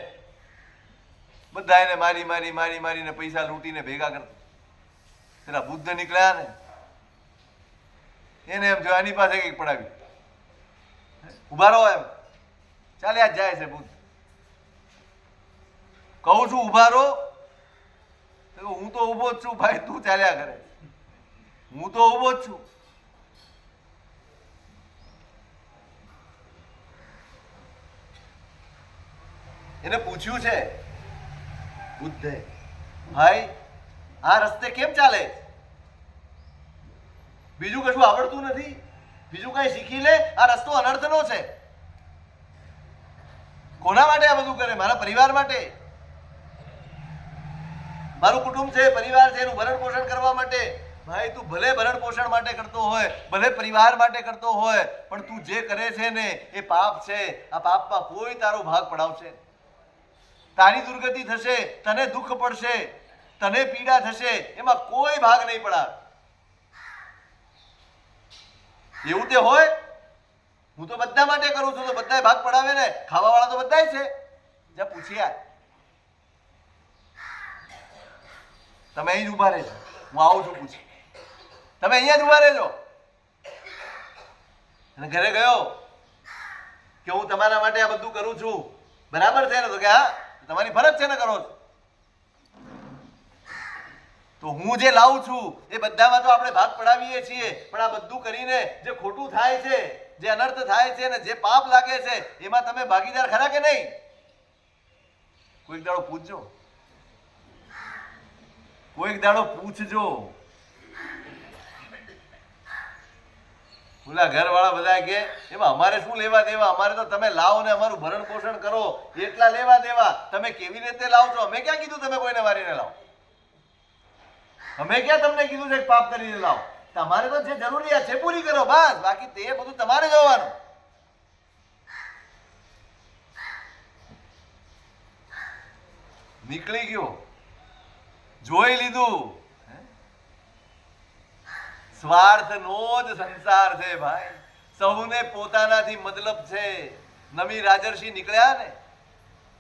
બધા એને મારીને પૈસા લૂંટીને ભેગા કરતા. પેલા બુદ્ધ નીકળ્યા ને એને એમ જો આની પાસે કંઈક પડાવી, ઉભા રહો એમ, ચાલ્યા જ જાય છે બુદ્ધ. કહું છું ઉભા રહો, હું તો ઉભો જ છું ભાઈ, તું ચાલ્યા કરે, હું તો ઉભો જ છું. એને પૂછ્યું છે બુદ્ધે, ભાઈ આ રસ્તે કેમ ચાલે? બીજું કશું આવડતું નથી? બીજું કઈ શીખી લે. આ રસ્તો અનર્થનો છે. કોના માટે આ બધું કરે? મારા પરિવાર માટે. મારું કુટુંબ છે, પરિવાર છે, એનું ભરણ પોષણ કરવા માટે. ભાઈ તું ભલે ભરણ પોષણ માટે કરતો હોય, ભલે પરિવાર માટે કરતો હોય, પણ તું જે કરે છે ને એ પાપ છે. આ પાપમાં કોઈ તારો ભાગ પડાવશે. તારી દુર્ગતિ થશે, તને દુઃખ પડશે, તને પીડા થશે, એમાં કોઈ ભાગ નહીં પડાવે. એવું તે હોય? હું તો બધા માટે કરું છું, તો બધાય ભાગ પડાવે ને. ખાવા વાળા તો બધાય છે. જ્યાં પૂછ્યા તમે અહીં જ ઉભા રહેજો, હું આવું છું પૂછી. તમે અહીંયા જ ઉભા રહેજો. અને ઘરે ગયો કે હું તમારા માટે આ બધું કરું છું, બરાબર છે ને? તો કે હા, તમારી ફરજ છે ને, કરો છો. તો હું જે લાવું છું એ બધામાં તો આપણે ભાગ પડાવીએ છીએ, પણ આ બધું કરીને જે ખોટું થાય છે, જે અનર્થ થાય છે ને જે પાપ લાગે છે, એમાં તમે ભાગીદાર ખરા કે નહીં? કોઈક દાડો પૂછજો, કોઈક દાડો પૂછજો. ઓલા ઘરવાળા બધા કે એમાં અમારે શું લેવા દેવા? અમારે તો તમે લાવો ને અમારું ભરણ પોષણ કરો એટલા લેવા દેવા. તમે કેવી રીતે લાવો છો? અમે ક્યાં કીધું તમે કોઈને મારીને લાવો? અમે ક્યાં તમને કીધું છે પાપ કરીને લાવો? તમારે તો જે જરૂરિયાત છે પૂરી કરો, બસ. બાકી તે બધું તમારે જોવાનું. નીકળી ગયો, જોઈ લીધું. સ્વાર્થનો જ સંસાર છે ભાઈ. સૌને પોતાનાથી મતલબ છે. નમી રાજર્ષિ નીકળ્યા ને,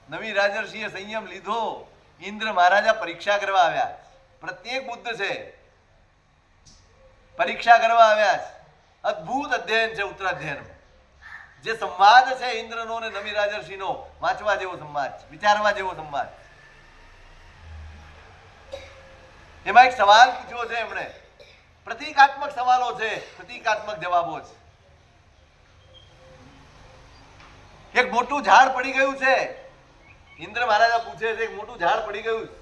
નવી રાજર્ષિએ સંયમ લીધો. ઇન્દ્ર મહારાજા પરીક્ષા કરવા આવ્યા. પ્રત્યેક બુદ્ધ છે, પરીક્ષા કરવા આવ્યા છે. અદ્ભુત અધ્યયન છે ઉત્તરાધ્યયનમાં. જે સંવાદ છે ઇન્દ્રનો ને નમી રાજર્ષિનો, વાંચવા જેવો સંવાદ છે, વિચારવા જેવો સંવાદ. એમાં એક સવાલ પૂછ્યો છે એમણે. પ્રતિકાત્મક સવાલો છે, પ્રતિકાત્મક જવાબો છે. એક મોટું ઝાડ પડી ગયું છે. ઇન્દ્ર મહારાજા પૂછે છે, એક મોટું ઝાડ પડી ગયું છે.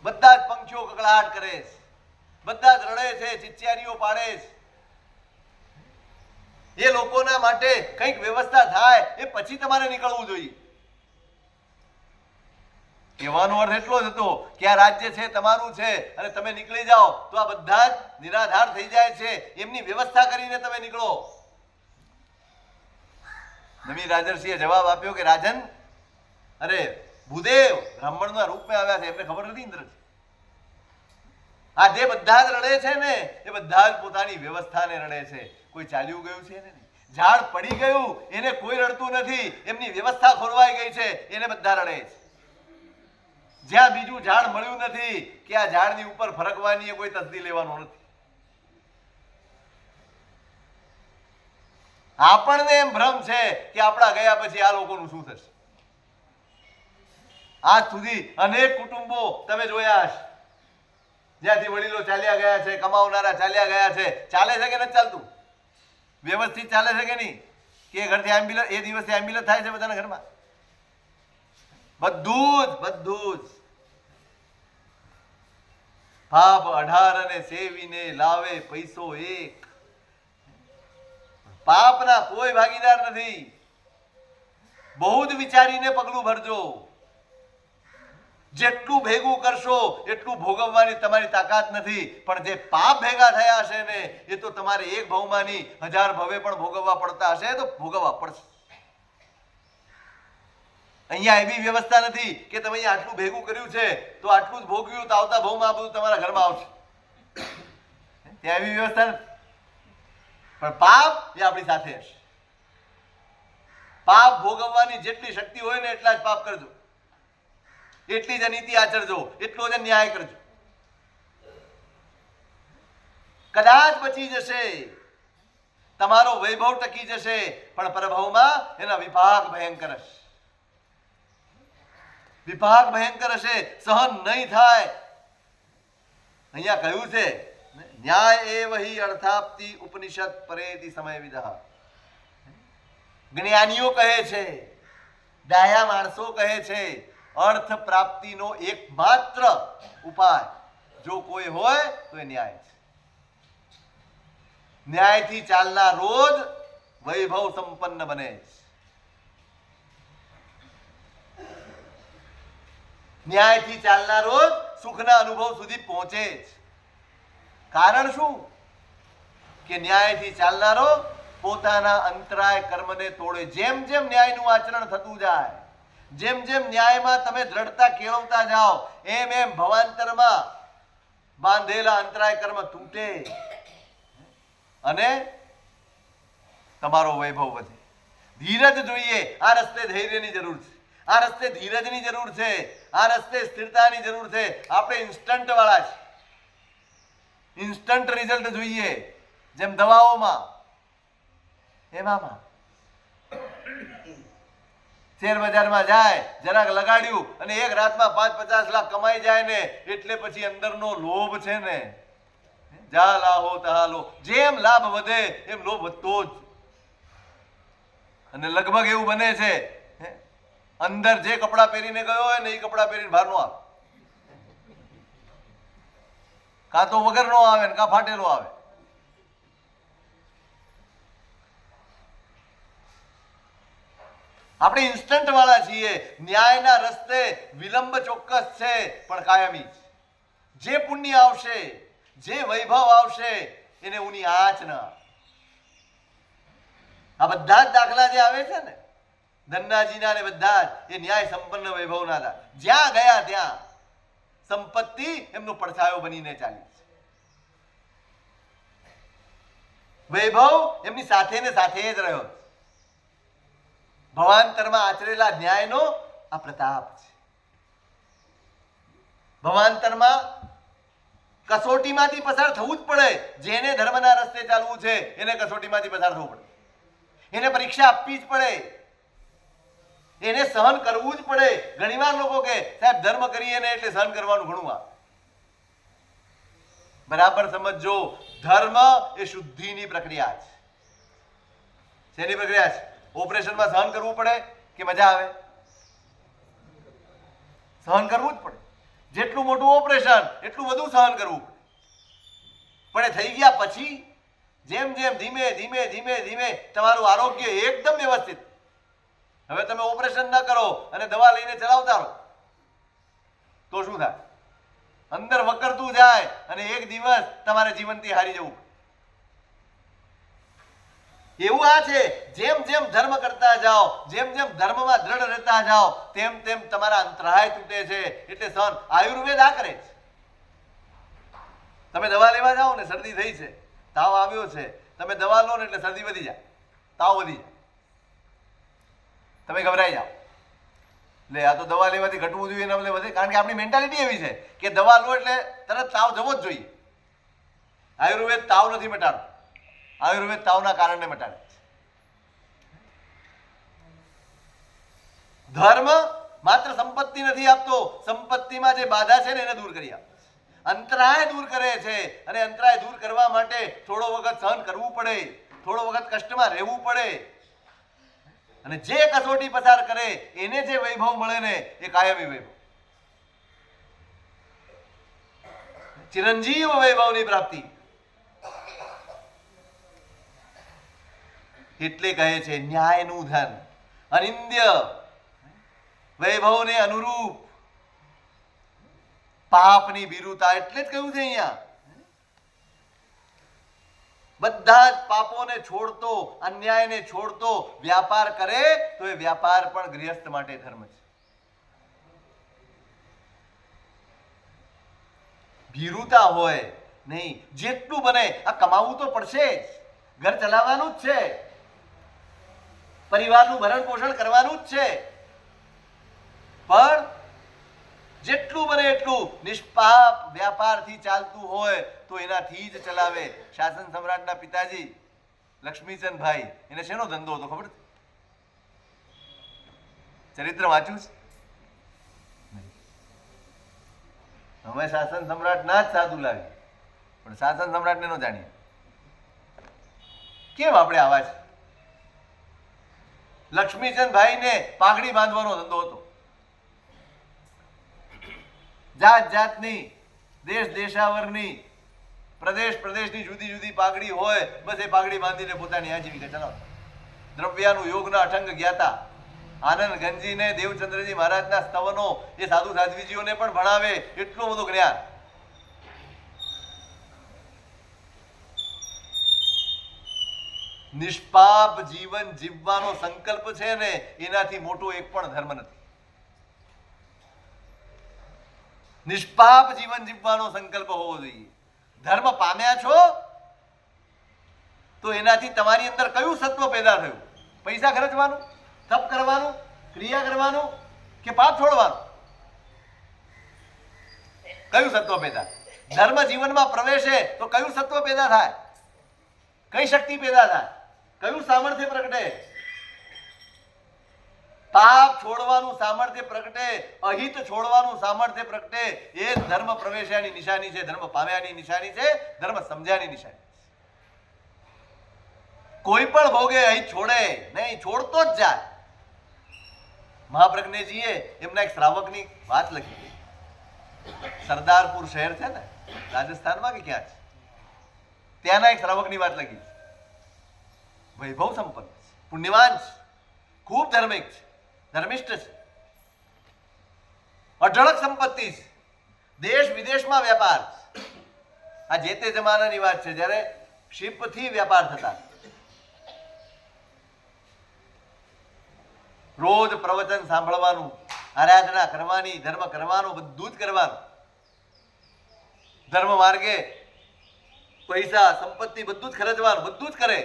બધા જ પંખીઓ કકળાટ કરે છે, બધા જ રડે છે, ચિચિયારીઓ પાડે છે. એ લોકોના માટે કંઈક વ્યવસ્થા થાય એ પછી તમારે નીકળવું જોઈએ. કહેવાનો અર્થ એટલો જ હતો કે આ રાજ્ય છે તમારું છે અને તમે નીકળી જાઓ તો આ બધા જ નિરાધાર થઈ જાય છે. એમની વ્યવસ્થા કરીને તમે નીકળો. નવી રાજર્ષિએ જવાબ આપ્યો કે રાજન, અરે ભૂદેવ બ્રાહ્મણના રૂપમાં આવ્યા છે, એમને ખબર નથી ઇન્દ્ર. આ જે બધા જ રડે છે ને એ બધા જ પોતાની વ્યવસ્થાને રડે છે. કોઈ ચાલ્યું ગયું છે ને, ઝાડ પડી ગયું એને કોઈ રડતું નથી. એમની વ્યવસ્થા ખોરવાઈ ગઈ છે એને બધા રડે છે. જ્યાં બીજું ઝાડ મળ્યું નથી કે આ ઝાડની ઉપર ફરકવાની કોઈ તસ્દી લેવાનો નથી. આપણને એમ ભ્રમ છે કે આપણા ગયા પછી આ લોકોનું શું થશે. આજ સુધી અનેક કુટુંબો તમે જોયા હશે જ્યાંથી વડીલો ચાલ્યા ગયા છે, કમાવનારા ચાલ્યા ગયા છે. ચાલે છે કે નથી ચાલતું? વ્યવસ્થિત ચાલે છે કે નહીં? કે ઘરથી એમ્બ્યુલન્સ એ દિવસે એમ્બ્યુલન્સ થાય છે બધાના ઘરમાં? બધું જ પાપ 18 અને સેવીને લાવે પૈસો એક. પાપના કોઈ ભાગીદાર નથી. બહુ જ વિચારીને પગલું ભરજો. જેટલું ભેગું કરશો એટલું ભોગવવાની તમારી તાકાત નથી, પણ જે પાપ ભેગા થયા હશે ને એ તો તમારે એક ભવમાંની 1000 ભવે પણ ભોગવવા પડતા હશે તો ભોગવવા પડશે. અહીંયા એવી વ્યવસ્થા નથી કે તમે અહીંયા આટલું ભેગું કર્યું છે તો આટલું જ ભોગવ્યું તો આવતા ભવમાં આ બધું તમારા ઘરમાં આવશે. ત્યાં એવી વ્યવસ્થા નથી. પણ પાપ એ આપણી સાથે હશે. પાપ ભોગવવાની જેટલી શક્તિ હોય ને એટલા જ પાપ કરજો, એટલી જ અનીતિ આચરજો, એટલો જ ન્યાય કરજો. કદાચ બચી જશે, તમારો વૈભવ ટકી જશે, પણ પ્રભવમાં એના વિભાગ ભયંકર હશે. વિભાગ ભયંકર હશે, સહન નહીં થાય. અહીંયા કહ્યું છે ન્યાય એવ હિ અર્થાપ્તિ ઉપનિષદ પરેતિ સમય વિદઃ. જ્ઞાનીઓ કહે છે, ડાયા માણસો કહે છે, અર્થ પ્રાપ્તિનો એકમાત્ર ઉપાય જો કોઈ હોય તો એ ન્યાય છે. ન્યાયથી ચાલનાર રોજ વૈભવ સંપન્ન બને છે. ન્યાયથી ચાલનાર રોજ સુખના અનુભવ સુધી પહોંચે છે. કારણ શું? કે ન્યાયથી ચાલનારો પોતાના અંતરાય કર્મને તોડે. જેમ જેમ ન્યાયનું આચરણ થતું જાય, જેમ જેમ ન્યાયમાં તમે દ્રઢતા કેળવતા જાઓ, એમ એમ ભવાંતરમાં બાંધેલા અંતરાય કર્મ તૂટે અને તમારો વૈભવ વધે. ધીરજ જોઈએ. આ રસ્તે ધૈર્યની જરૂર છે, આ રસ્તે ધીરજની જરૂર છે, આ રસ્તે સ્થિરતાની જરૂર છે. આપણે ઇન્સ્ટન્ટ વાળા છે, ઇન્સ્ટન્ટ રિઝલ્ટ જોઈએ. જેમ દવાઓમાં, એમાં શેર બજારમાં જાય, જરાક લગાડ્યું અને એક રાતમાં 5-50 લાખ કમાઈ જાય ને એટલે પછી અંદરનો લોભ છે ને, જા લાહો તહા લો. જેમ લાભ વધે એમ લોભ વધતો જ. અને લગભગ એવું બને છે અંદર જે કપડા પહેરીને ગયો હોય ને એ કપડા પહેરીને બહાર નો આવે, કાં તો વગર નો આવે ને કાં ફાટેલો આવે. આપણે ઇન્સ્ટન્ટ વાળા છીએ. ન્યાયના રસ્તે વિલંબ ચોક્કસ છે પણ કાયમી. જે પુણ્ય આવશે, જે વૈભવ આવશે એને ઉની આંચ ન આવે. આ બધા જ દાખલા જે આવે છે ને ધન્નાજીના ને બધા જ એ ન્યાય સંપન્ન વૈભવના હતા. જ્યાં ગયા ત્યાં સંપત્તિ એમનો પડછાયો બનીને ચાલી છે. વૈભવ એમની સાથે ને સાથે જ રહ્યો. ભવાંતરમાં આચરેલા ન્યાયનો આ પ્રતાપ છે. ભવાંતરમાં કસોટીમાંથી પસાર થવું જ પડે. જેને ધર્મના રસ્તે ચાલવું છે એને કસોટીમાંથી પસાર થવું પડે, એને પરીક્ષા આપવી જ પડે, એને સહન કરવું જ પડે. ઘણીવાર લોકો કહે સાહેબ ધર્મ કરીએ ને એટલે સહન કરવાનું ઘણું આવે. બરાબર સમજો, ધર્મ એ શુદ્ધિની પ્રક્રિયા છે. શેની પ્રક્રિયા છે? ઓપરેશનમાં સહન કરવું પડે કે મજા આવે? સહન કરવું જ પડે. જેટલું મોટું ઓપરેશન એટલું બધું સહન કરવું પડે. પણ એ થઈ ગયા પછી જેમ જેમ ધીમે ધીમે ધીમે ધીમે તમારું આરોગ્ય એકદમ વ્યવસ્થિત. હવે તમે ઓપરેશન ન કરો અને દવા લઈને ચલાવતા રહો તો શું થાય? અંદર વકરતું જાય અને એક દિવસ તમારે જીવનથી હારી જવું. એવું આ છે, જેમ જેમ ધર્મ કરતા જાઓ, જેમ જેમ ધર્મમાં દ્રઢ રહેતા જાઓ, તેમ તેમ તમારા અંતરાય તૂટે છે. એટલે સહન આયુર્વેદ આ કરે છે. તમે દવા લેવા જાઓ ને, શરદી થઈ છે, તાવ આવ્યો છે, તમે દવા લો ને એટલે શરદી વધી જાય, તાવ વધી જાય, તમે ગભરાઈ જાઓ. એટલે આ તો દવા લેવાથી ઘટવું જોઈએ ને વધે. કારણ કે આપણી મેન્ટાલિટી એવી છે કે દવા લો એટલે તરત તાવ જવો જ જોઈએ. આયુર્વેદ તાવ નથી મટાડતો, આયુર્વેદ તાવના કારણને મટાડે છે. ધર્મ માત્ર સંપત્તિ નથી આપતો, સંપત્તિમાં જે બાધા છે ને એને દૂર કરી આપે. અંતરાય દૂર કરે છે અને અંતરાય દૂર કરવા માટે થોડો વખત સહન કરવું પડે, થોડો વખત કષ્ટમાં રહેવું પડે. અને જે કસોટી પસાર કરે એને જે વૈભવ મળે ને એ કાયમી વૈભવ, ચિરંજીવ વૈભવની પ્રાપ્તિ. એટલે કહે છે ન્યાયનું ધન અનિંદ્ય, વૈભવને અનુરૂપ, પાપની ભીરુતા. એટલે જ કહ્યું છે અહીંયા બધા જ પાપોને છોડતો, અન્યાયને છોડતો વ્યાપાર કરે તો એ વ્યાપાર પણ ગૃહસ્થ માટે ધર્મ છે. ભીરુતા હોય, નહીં. જેટલું બને આ કમાવું તો પડશે જ, ઘર ચલાવવાનું જ છે, પરિવારનું ભરણ પોષણ કરવાનું જ છે, પણ જેટલું બને એટલું નિષ્પાપ વ્યાપારથી ચાલતું હોય તો એનાથી જ ચલાવે. શાસન સમ્રાટના પિતાજી લક્ષ્મીચંદભાઈ, એને શેનો ધંધો હતો ખબર? ચરિત્ર વાંચ્યું છે? અમે શાસન સમ્રાટ ના જ સાધુ લાવી, પણ શાસન સમ્રાટને ન જાણીએ. કેમ આપણે આવા છે? લક્ષ્મીચંદભાઈને પાઘડી બાંધવાનો ધંધો હતો. જાત જાતની, દેશ દેશાવરની, પ્રદેશ પ્રદેશની જુદી જુદી પાઘડી હોય, બસ એ પાઘડી બાંધીને પોતાની આજીવિકા ચલાવતા. દ્રવ્યાનું યોગના અઠંગ જ્ઞાતા આનંદ ગંજીને દેવચંદ્રજી મહારાજના સ્તવનો એ સાધુ સાધ્વીજીઓને પણ ભણાવે, એટલું બધું જ્ઞાન. નિષ્પાપ જીવન જીવવાનો સંકલ્પ છે ને, એનાથી મોટો એક પણ ધર્મ નથી. નિષ્પાપ જીવન જીવવાનો સંકલ્પ હોવો જોઈએ. ધર્મ પામ્યા છો તો એનાથી તમારી અંદર કયું સત્વ પેદા થયું? પૈસા ખર્ચવાનું, તપ કરવાનું, ક્રિયા કરવાનું કે પાપ છોડવાનું? કયું સત્વ પેદા? ધર્મ જીવનમાં પ્રવેશે તો કયું સત્વ પેદા થાય? કઈ શક્તિ પેદા થાય? કયું સામર્થ્ય પ્રગટે? પાપ છોડવાનું સામર્થ્ય પ્રગટે, અહિત છોડવાનું સામર્થ્ય પ્રગટે. એ ધર્મ પ્રવેશ્યાની નિશાની છે, ધર્મ પામ્યાની નિશાની છે, ધર્મ સમજ્યાની નિશાની. કોઈ પણ ભોગે અહીં છોડે નહીં, છોડતો જ જાય. મહાપ્રજ્ઞજીએ એમના એક શ્રાવકની વાત લખી. સરદારપુર શહેર છે ને રાજસ્થાનમાં કે ક્યાં છે, ત્યાંના એક શ્રાવકની વાત લખી. વૈભવ સંપન્ન, પુણ્યવાન છે, ખૂબ ધાર્મિક છે, ધર્મિષ્ઠ છે, અઢળક સંપત્તિ છે, દેશ વિદેશમાં વેપાર છે. આ જે તે જમાનાની વાત છે જ્યારે શિપથી વેપાર થતા. રોજ પ્રવચન સાંભળવાનું, આરાધના કરવાની, ધર્મ કરવાનો, બધું જ કરવાનું. ધર્મ માર્ગે પૈસા સંપત્તિ બધું જ ખર્ચવાનું, બધું જ કરે.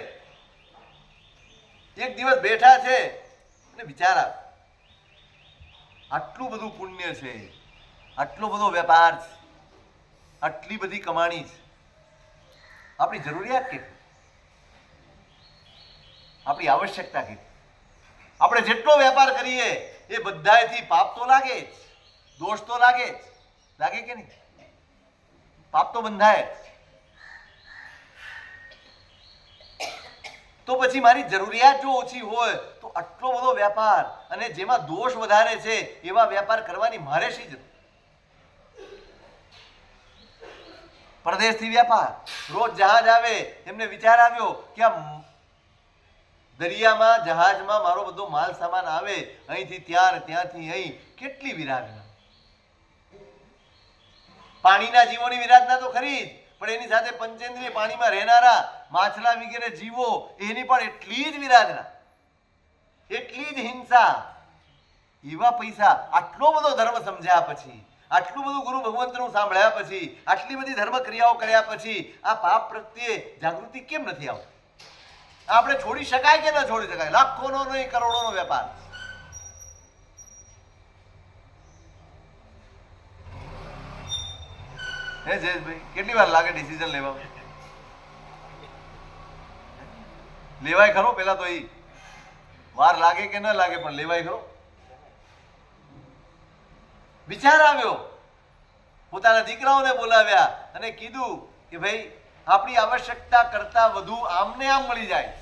એક દિવસ બેઠા છે અને વિચાર આવે, આટલું બધું પુણ્ય છે, આટલો બધો વેપાર છે, આટલી બધી કમાણી છે, આપણી જરૂરિયાત કેટલી? આપણી આવશ્યકતા કેટલી? આપણે જેટલો વેપાર કરીએ એ બધાથી પાપ તો લાગે જ, દોષ તો લાગે જ, લાગે કે નહીં? પાપ તો બંધાય. તો પછી મારી જરૂરિયાત જો ઓછી હોય તો આટલો બધો વેપાર અને જેમાં દોષ વધારે છે એવા વેપાર કરવાની મારે શી જરૂર? પરદેશથી વેપાર, રોજ જહાજ આવે, એમને વિચાર આવ્યો કે આ દરિયામાં જહાજમાં મારો બધો માલ સામાન આવે, અહીંથી ત્યાં, ત્યાંથી અહીં, કેટલી વિરાધના. પાણીના જીવોની વિરાધના તો ખરી જ, પણ એની સાથે પંચેન્દ્રિય પાણીમાં રહેનારા માછલા વગેરે જીવો, એની પણ એટલી જ વિરાધના, એટલી જ હિંસા. એવા પૈસા, આટલો બધો ધર્મ સમજ્યા પછી, આટલું બધું ગુરુ ભગવંતનું સાંભળ્યા પછી, આટલી બધી ધર્મ ક્રિયાઓ કર્યા પછી આ પાપ પ્રત્યે જાગૃતિ કેમ નથી આવતી? આપણે છોડી શકાય કે ન છોડી શકાય? લાખોનો નહીં, કરોડોનો વેપાર. હે જયેશભાઈ, કેટલી વાર લાગે ડિસિઝન લેવામાં? લેવાય ખરો? પેલા તો એ વાર લાગે કે ન લાગે, પણ લેવાય ખરો. વિચાર આવ્યો, પોતાના દીકરાઓને બોલાવ્યા અને કીધું કે ભાઈ આપણી આવશ્યકતા કરતા વધુ આમને આમ મળી જાય,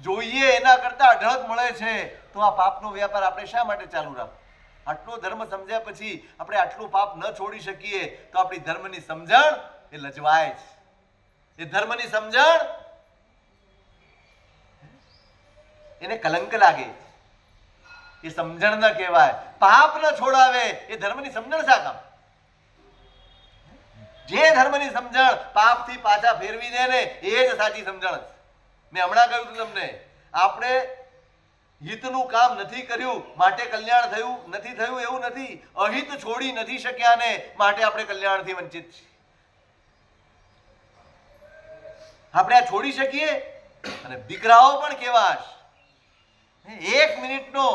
જોઈએ એના કરતા અઢળક મળે છે, તો આ પાપનો વેપાર આપણે શા માટે ચાલુ રાખવો? આટલો ધર્મ સમજ્યા પછી આપણે આટલું પાપ ન છોડી શકીએ તો આપણી ધર્મની સમજણ એ લજવાય છે. એ ધર્મની સમજણ એને કલંક લાગે, એ સમજણ ન કહેવાય. પાપ ન છોડાવે એ ધર્મની સમજણ શા કામ? જે ધર્મની સમજણ પાપથી પાછા ફેરવી દે ને એ જ સાચી સમજણ. મેં હમણાં કહ્યું હતું તમને, આપણે હિતનું કામ નથી કર્યું માટે કલ્યાણ થયું નથી, એવું નથી. અહિત છોડી નથી શક્યા ને માટે આપણે કલ્યાણથી વંચિત છીએ. આપણે આ છોડી શકીએ? અને દીકરાઓ પણ કેવા હશે, 1 મિનિટનો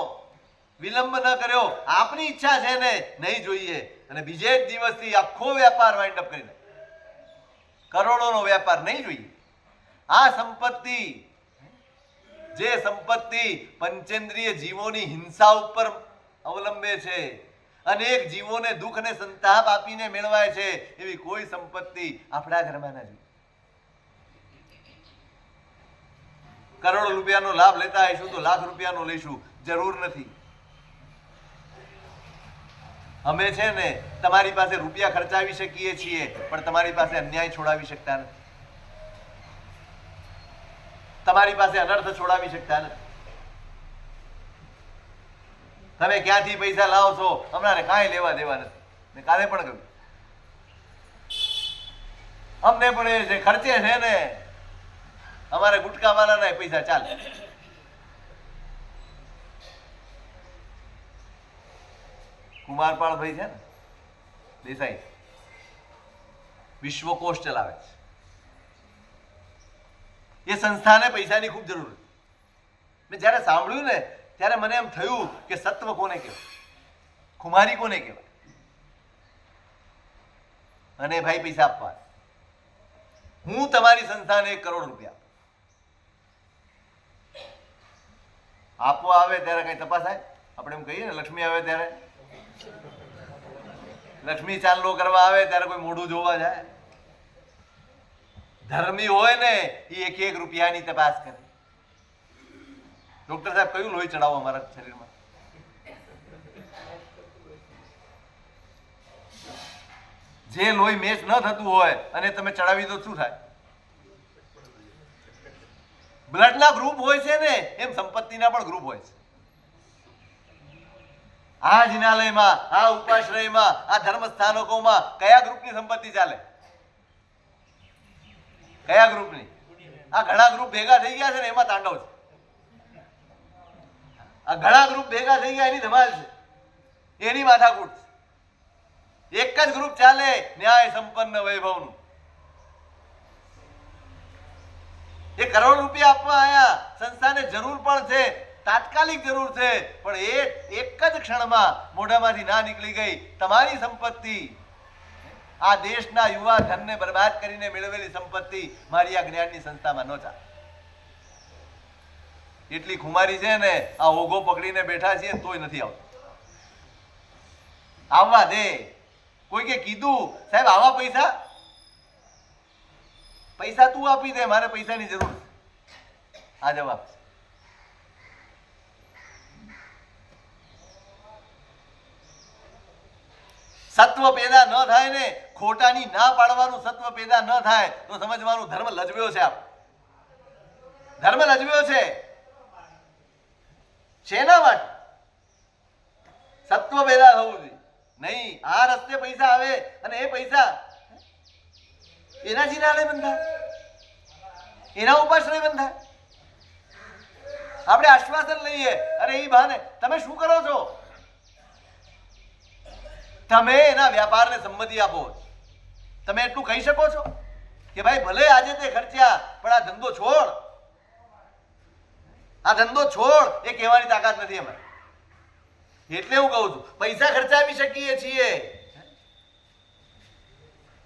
વિલંબ ન કર્યો, આપની ઈચ્છા છે ને નહીં જોઈએ, અને બીજે જ દિવસથી આખો વેપાર વાઇન્ડ અપ કરીને કરોડોનો વેપાર નહીં જોઈએ. આ સંપત્તિ, જે સંપત્તિ પંચેન્દ્રિય જીવોની હિંસા ઉપર અવલંબે છે, અનેક જીવોને દુઃખ અને સંતાપ આપીને મેળવાય છે, એવી કોઈ સંપત્તિ આપણા ઘરમાં ના જોઈએ. કરોડો રૂપિયાનો લાભ લેતા આવીશું તો લાખ રૂપિયાનો લઈશું, જરૂર નથી. અમે છે ને તમારી પાસે રૂપિયા ખર્ચાવી શકીએ છીએ, પણ તમારી પાસે અન્યાય છોડાવી શકતા નથી, તમારી પાસે અનર્થ છોડાવી શકતા નથી. તમે ક્યાંથી પૈસા લાવો છો અમારે કાંઈ લેવા દેવા નથી. મેં કાલે પણ કહ્યું, અમને પણ એ છે ખર્ચે છે ને, અમારે ગુટકા વાળાના પૈસા ચાલે. કુમારપાળ ભાઈ છે ને દેસાઈ, વિશ્વકોશ ચલાવે છે. એ સંસ્થાને પૈસાની ખૂબ જરૂર હતી. મેં જ્યારે સાંભળ્યું ને ત્યારે મને એમ થયું કે સત્વ કોને કહેવાય, ખુમારી કોને કહેવાય, અને ભાઈ પૈસા આપવા. હું તમારી સંસ્થાને 1 કરોડ રૂપિયા આપવા આવે ત્યારે કઈ તપાસ થાય? આપણે એમ કહીએ ને, લક્ષ્મી આવે ત્યારે, લક્ષ્મી ચાંદલો કરવા આવે ત્યારે કોઈ મોઢું જોવા જાય? ધર્મી હોય ને એ 1 રૂપિયાની તપાસ કરે. ડોક્ટર સાહેબ કયું લોહી ચડાવો અમારા શરીરમાં? જે લોહી મેચ ન થતું હોય અને તમે ચડાવી દો શું થાય? બ્લડના ગ્રુપ હોય છે ને એમ સંપત્તિના પણ ગ્રુપ હોય છે. આ જિનાલયમાં, આ ઉપાશ્રયમાં, આ ધર્મ સ્થાનકોમાં કયા ગ્રુપની સંપત્તિ ચાલે? કયા ગ્રુપની? આ ઘણા ગ્રુપ ભેગા થઈ ગયા છે ને એમાં તાંડવ છે. આ ઘણા ગ્રુપ ભેગા થઈ ગયા એની ધમાલ છે, એની માથાકૂટ છે. એક જ ગ્રુપ ચાલે, ન્યાય સંપન્ન વૈભવનું. 1 કરોડ રૂપિયા આપવા આયા, સંસ્થાને જરૂર પણ છે, તાત્કાલિક જરૂર છે, પણ એ એક જ ક્ષણમાં મોઢામાંથી ના નીકળી ગઈ. તમારી સંપત્તિ, આ દેશના યુવા ધનને બરબાદ કરીને મેળવેલી સંપત્તિ મારી આ જ્ઞાનની સંસ્થામાં ન ચાલે. એટલી ખુમારી છે ને, આ ઓઘો પકડીને બેઠા છીએ તોય નથી આવતું. આવવા દે. કોઈ કે કીધું સાહેબ આવા પૈસા, પૈસા તું આપી દે, મારે પૈસાની જરૂર છે. આ જવાબ. સત્વ પેદા ન થાય ને, ખોટાની ના પાડવાનું સત્વ પેદા ન થાય તો સમજવાનું ધર્મ લજવ્યો છે. આપ ધર્મ લજવ્યો છે. શેના માટે? સત્વ પેદા થવું જોઈએ. નહીં આ રસ્તે પૈસા આવે અને એ પૈસા એના જિનાલય બંધાય, એના ઉપાશ્રય બંધાય. આપણે આશ્વાસન લઈએ, અરે એ બહાને તમે શું કરો છો? તમે એના વ્યાપારને સંમતિ આપો. તમે એટલું કહી શકો છો કે ભાઈ ભલે આજે તે ખર્ચ્યા, પણ આ ધંધો છોડ, આ ધંધો છોડ. એ કહેવાની તાકાત નથી અમારે. એટલે હું કહું છું, પૈસા ખર્ચાવી શકીએ છીએ,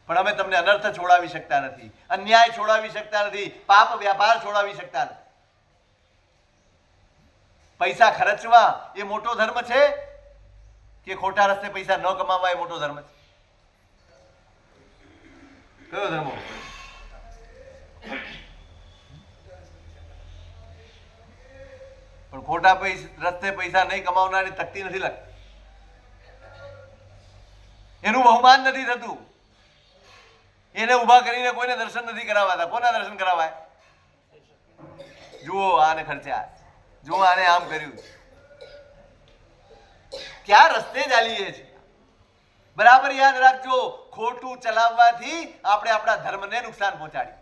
પણ અમે તમને અનર્થ છોડાવી શકતા નથી, અન્યાય છોડાવી શકતા નથી, પાપ વ્યાપાર છોડાવી શકતા નથી. પૈસા ખર્ચવા એ મોટો ધર્મ છે કે ખોટા રસ્તે પૈસા ન કમાવા એ મોટો ધર્મ છે? કયો ધર્મ? પણ ખોટા રસ્તે પૈસા નહીં કમાવનારી તકતી નથી લાગતી, એનું બહુમાન નથી થતું, એને ઉભા કરીને કોઈને દર્શન નથી કરાવાતા. કોના દર્શન કરાવાય? જુઓ આને ખર્ચ્યા, જુઓ આને આમ કર્યું, ક્યાં રસ્તે ચાલીએ છીએ. બરાબર યાદ રાખજો, ખોટું ચલાવવાથી આપણે આપણા ધર્મને નુકસાન પહોંચાડીએ,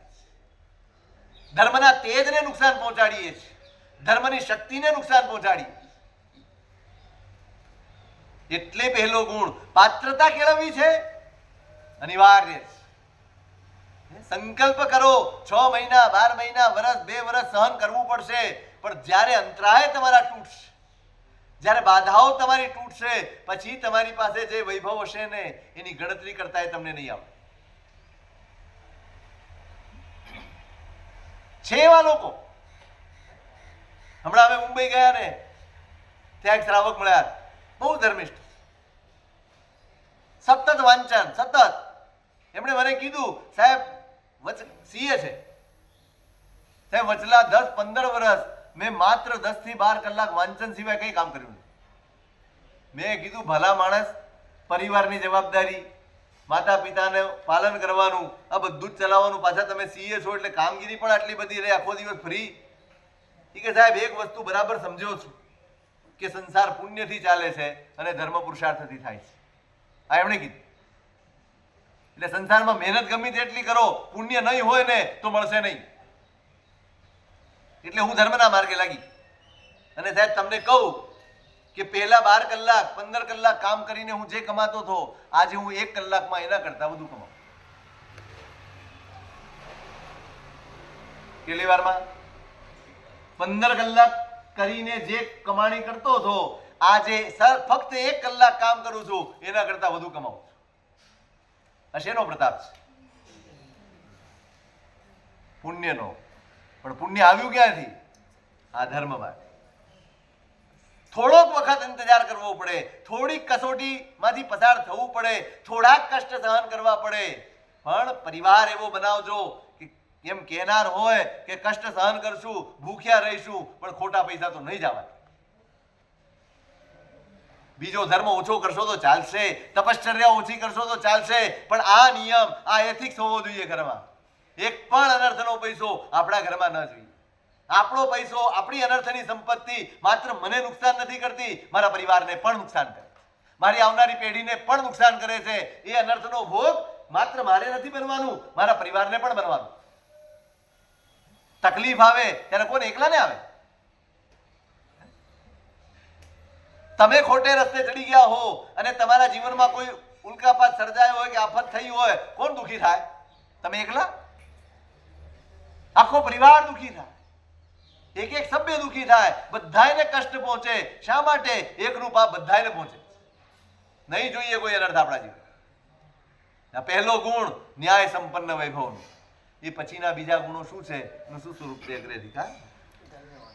ધર્મના તેજને નુકસાન પહોંચાડીએ છીએ, ધર્મની શક્તિને નુકસાન પહોંચાડીએ. એટલે પહેલો ગુણ પાત્રતા કેળવવી છે, અનિવાર્ય છે. સંકલ્પ કરો, 6 મહિના, 12 મહિના, વર્ષ, 2 વર્ષ સહન કરવું પડશે, પણ જ્યારે અંતરાય તમારા તૂટશે, જ્યારે બાધાઓ તમારી તૂટશે, પછી તમારી પાસે જે વૈભવ હશે ને એની ગણતરી કરતા તમને નહીં આવે. છે એવા લોકો. હમણાં અમે મુંબઈ ગયા ને, ત્યાં એક શ્રાવક મળ્યા, બહુ ધર્મિષ્ઠ, સતત વાંચન, સતત. એમણે મને કીધું, સાહેબ સીએ છે સાહેબ, વચલા 10-15 વર્ષ મેં માત્ર 10 થી 12 કલાક વાંચન સિવાય કંઈ કામ કર્યું નહીં. મેં કીધું, ભલા માણસ, પરિવારની જવાબદારી, માતા પિતાને પાલન કરવાનું, આ બધું જ ચલાવવાનું, પાછા તમે સીએ છો એટલે કામગીરી પણ આટલી બધી રહે, આખો દિવસ ફ્રી. એ કે સાહેબ, એક વસ્તુ બરાબર સમજો છું કે સંસાર પુણ્યથી ચાલે છે અને ધર્મ પુરુષાર્થથી થાય છે. આ એમણે કીધું. એટલે સંસારમાં મહેનત ગમે તેટલી કરો, પુણ્ય નહીં હોય ને તો મળશે નહીં. એટલે હું ધર્મના માર્ગે લાગી. અને સાહેબ તમને કહું કે પહેલા 12 કલાક 15 કલાક કામ કરીને હું જે કમાતો હતો, આજે હું 1 કલાકમાં એના કરતા વધુ કમાઉં. કેટલી વારમાં? 15 કલાક કરીને જે કમાણી કરતો હતો, આજે ફક્ત 1 કલાક કામ કરું છું, એના કરતા વધુ કમાઉં છું. આ શેનો પ્રતાપ છે? પુણ્યનો. પણ પુણ્ય આવ્યું ક્યાંથી? આ ધર્મમાં. થોડોક વખત ઇંતજાર કરવો પડે, થોડીક કસોટીમાંથી પસાર થવું પડે, થોડાક કષ્ટ સહન કરવા પડે, પણ પરિવાર એવો બનાવજો કે એમ કહેનાર હોય કે કષ્ટ સહન કરશું, ભૂખ્યા રહીશું, પણ ખોટા પૈસા તો નહીં જવા. બીજો ધર્મ ઓછો કરશો તો ચાલશે, તપશ્ચર્યા ઓછી કરશો તો ચાલશે, પણ આ નિયમ, આ એથિક્સ હોવો જોઈએ ઘરમાં. એક પણ અનર્થનો પૈસો આપણા ઘરમાં ન જોઈએ. આપણો પૈસો, આપણી અનર્થની સંપત્તિ માત્ર મને નુકસાન નથી કરતી, મારા પરિવારને પણ નુકસાન કરે, મારી આવનારી પેઢીને પણ નુકસાન કરે છે. એ અનર્થનો ભોગ માત્ર મારે નથી બનવાનું, મારા પરિવારને પણ બનવાનું. તકલીફ આવે ત્યારે કોને? એકલાને આવે. તમે ખોટે રસ્તે ચડી ગયા હો અને તમારા જીવનમાં કોઈ ઉલ્કાપાત સર્જાયો હોય કે આફત થઈ હોય, કોણ દુઃખી થાય? તમે એકલા? આખો પરિવાર દુઃખી થાય, એક એક સભ્ય દુઃખી થાય, બધાને કષ્ટ પહોંચે. શા માટે? એકનું પાપ બધાને પહોંચે. નહીં જોઈએ કોઈ અનર્થ આપણા જીવન. આ પહેલો ગુણ ન્યાય સંપન્ન વૈભવનો. એ પછીના બીજા ગુણો શું છે એનું શું સ્વરૂપ છે? અગ્રેથી.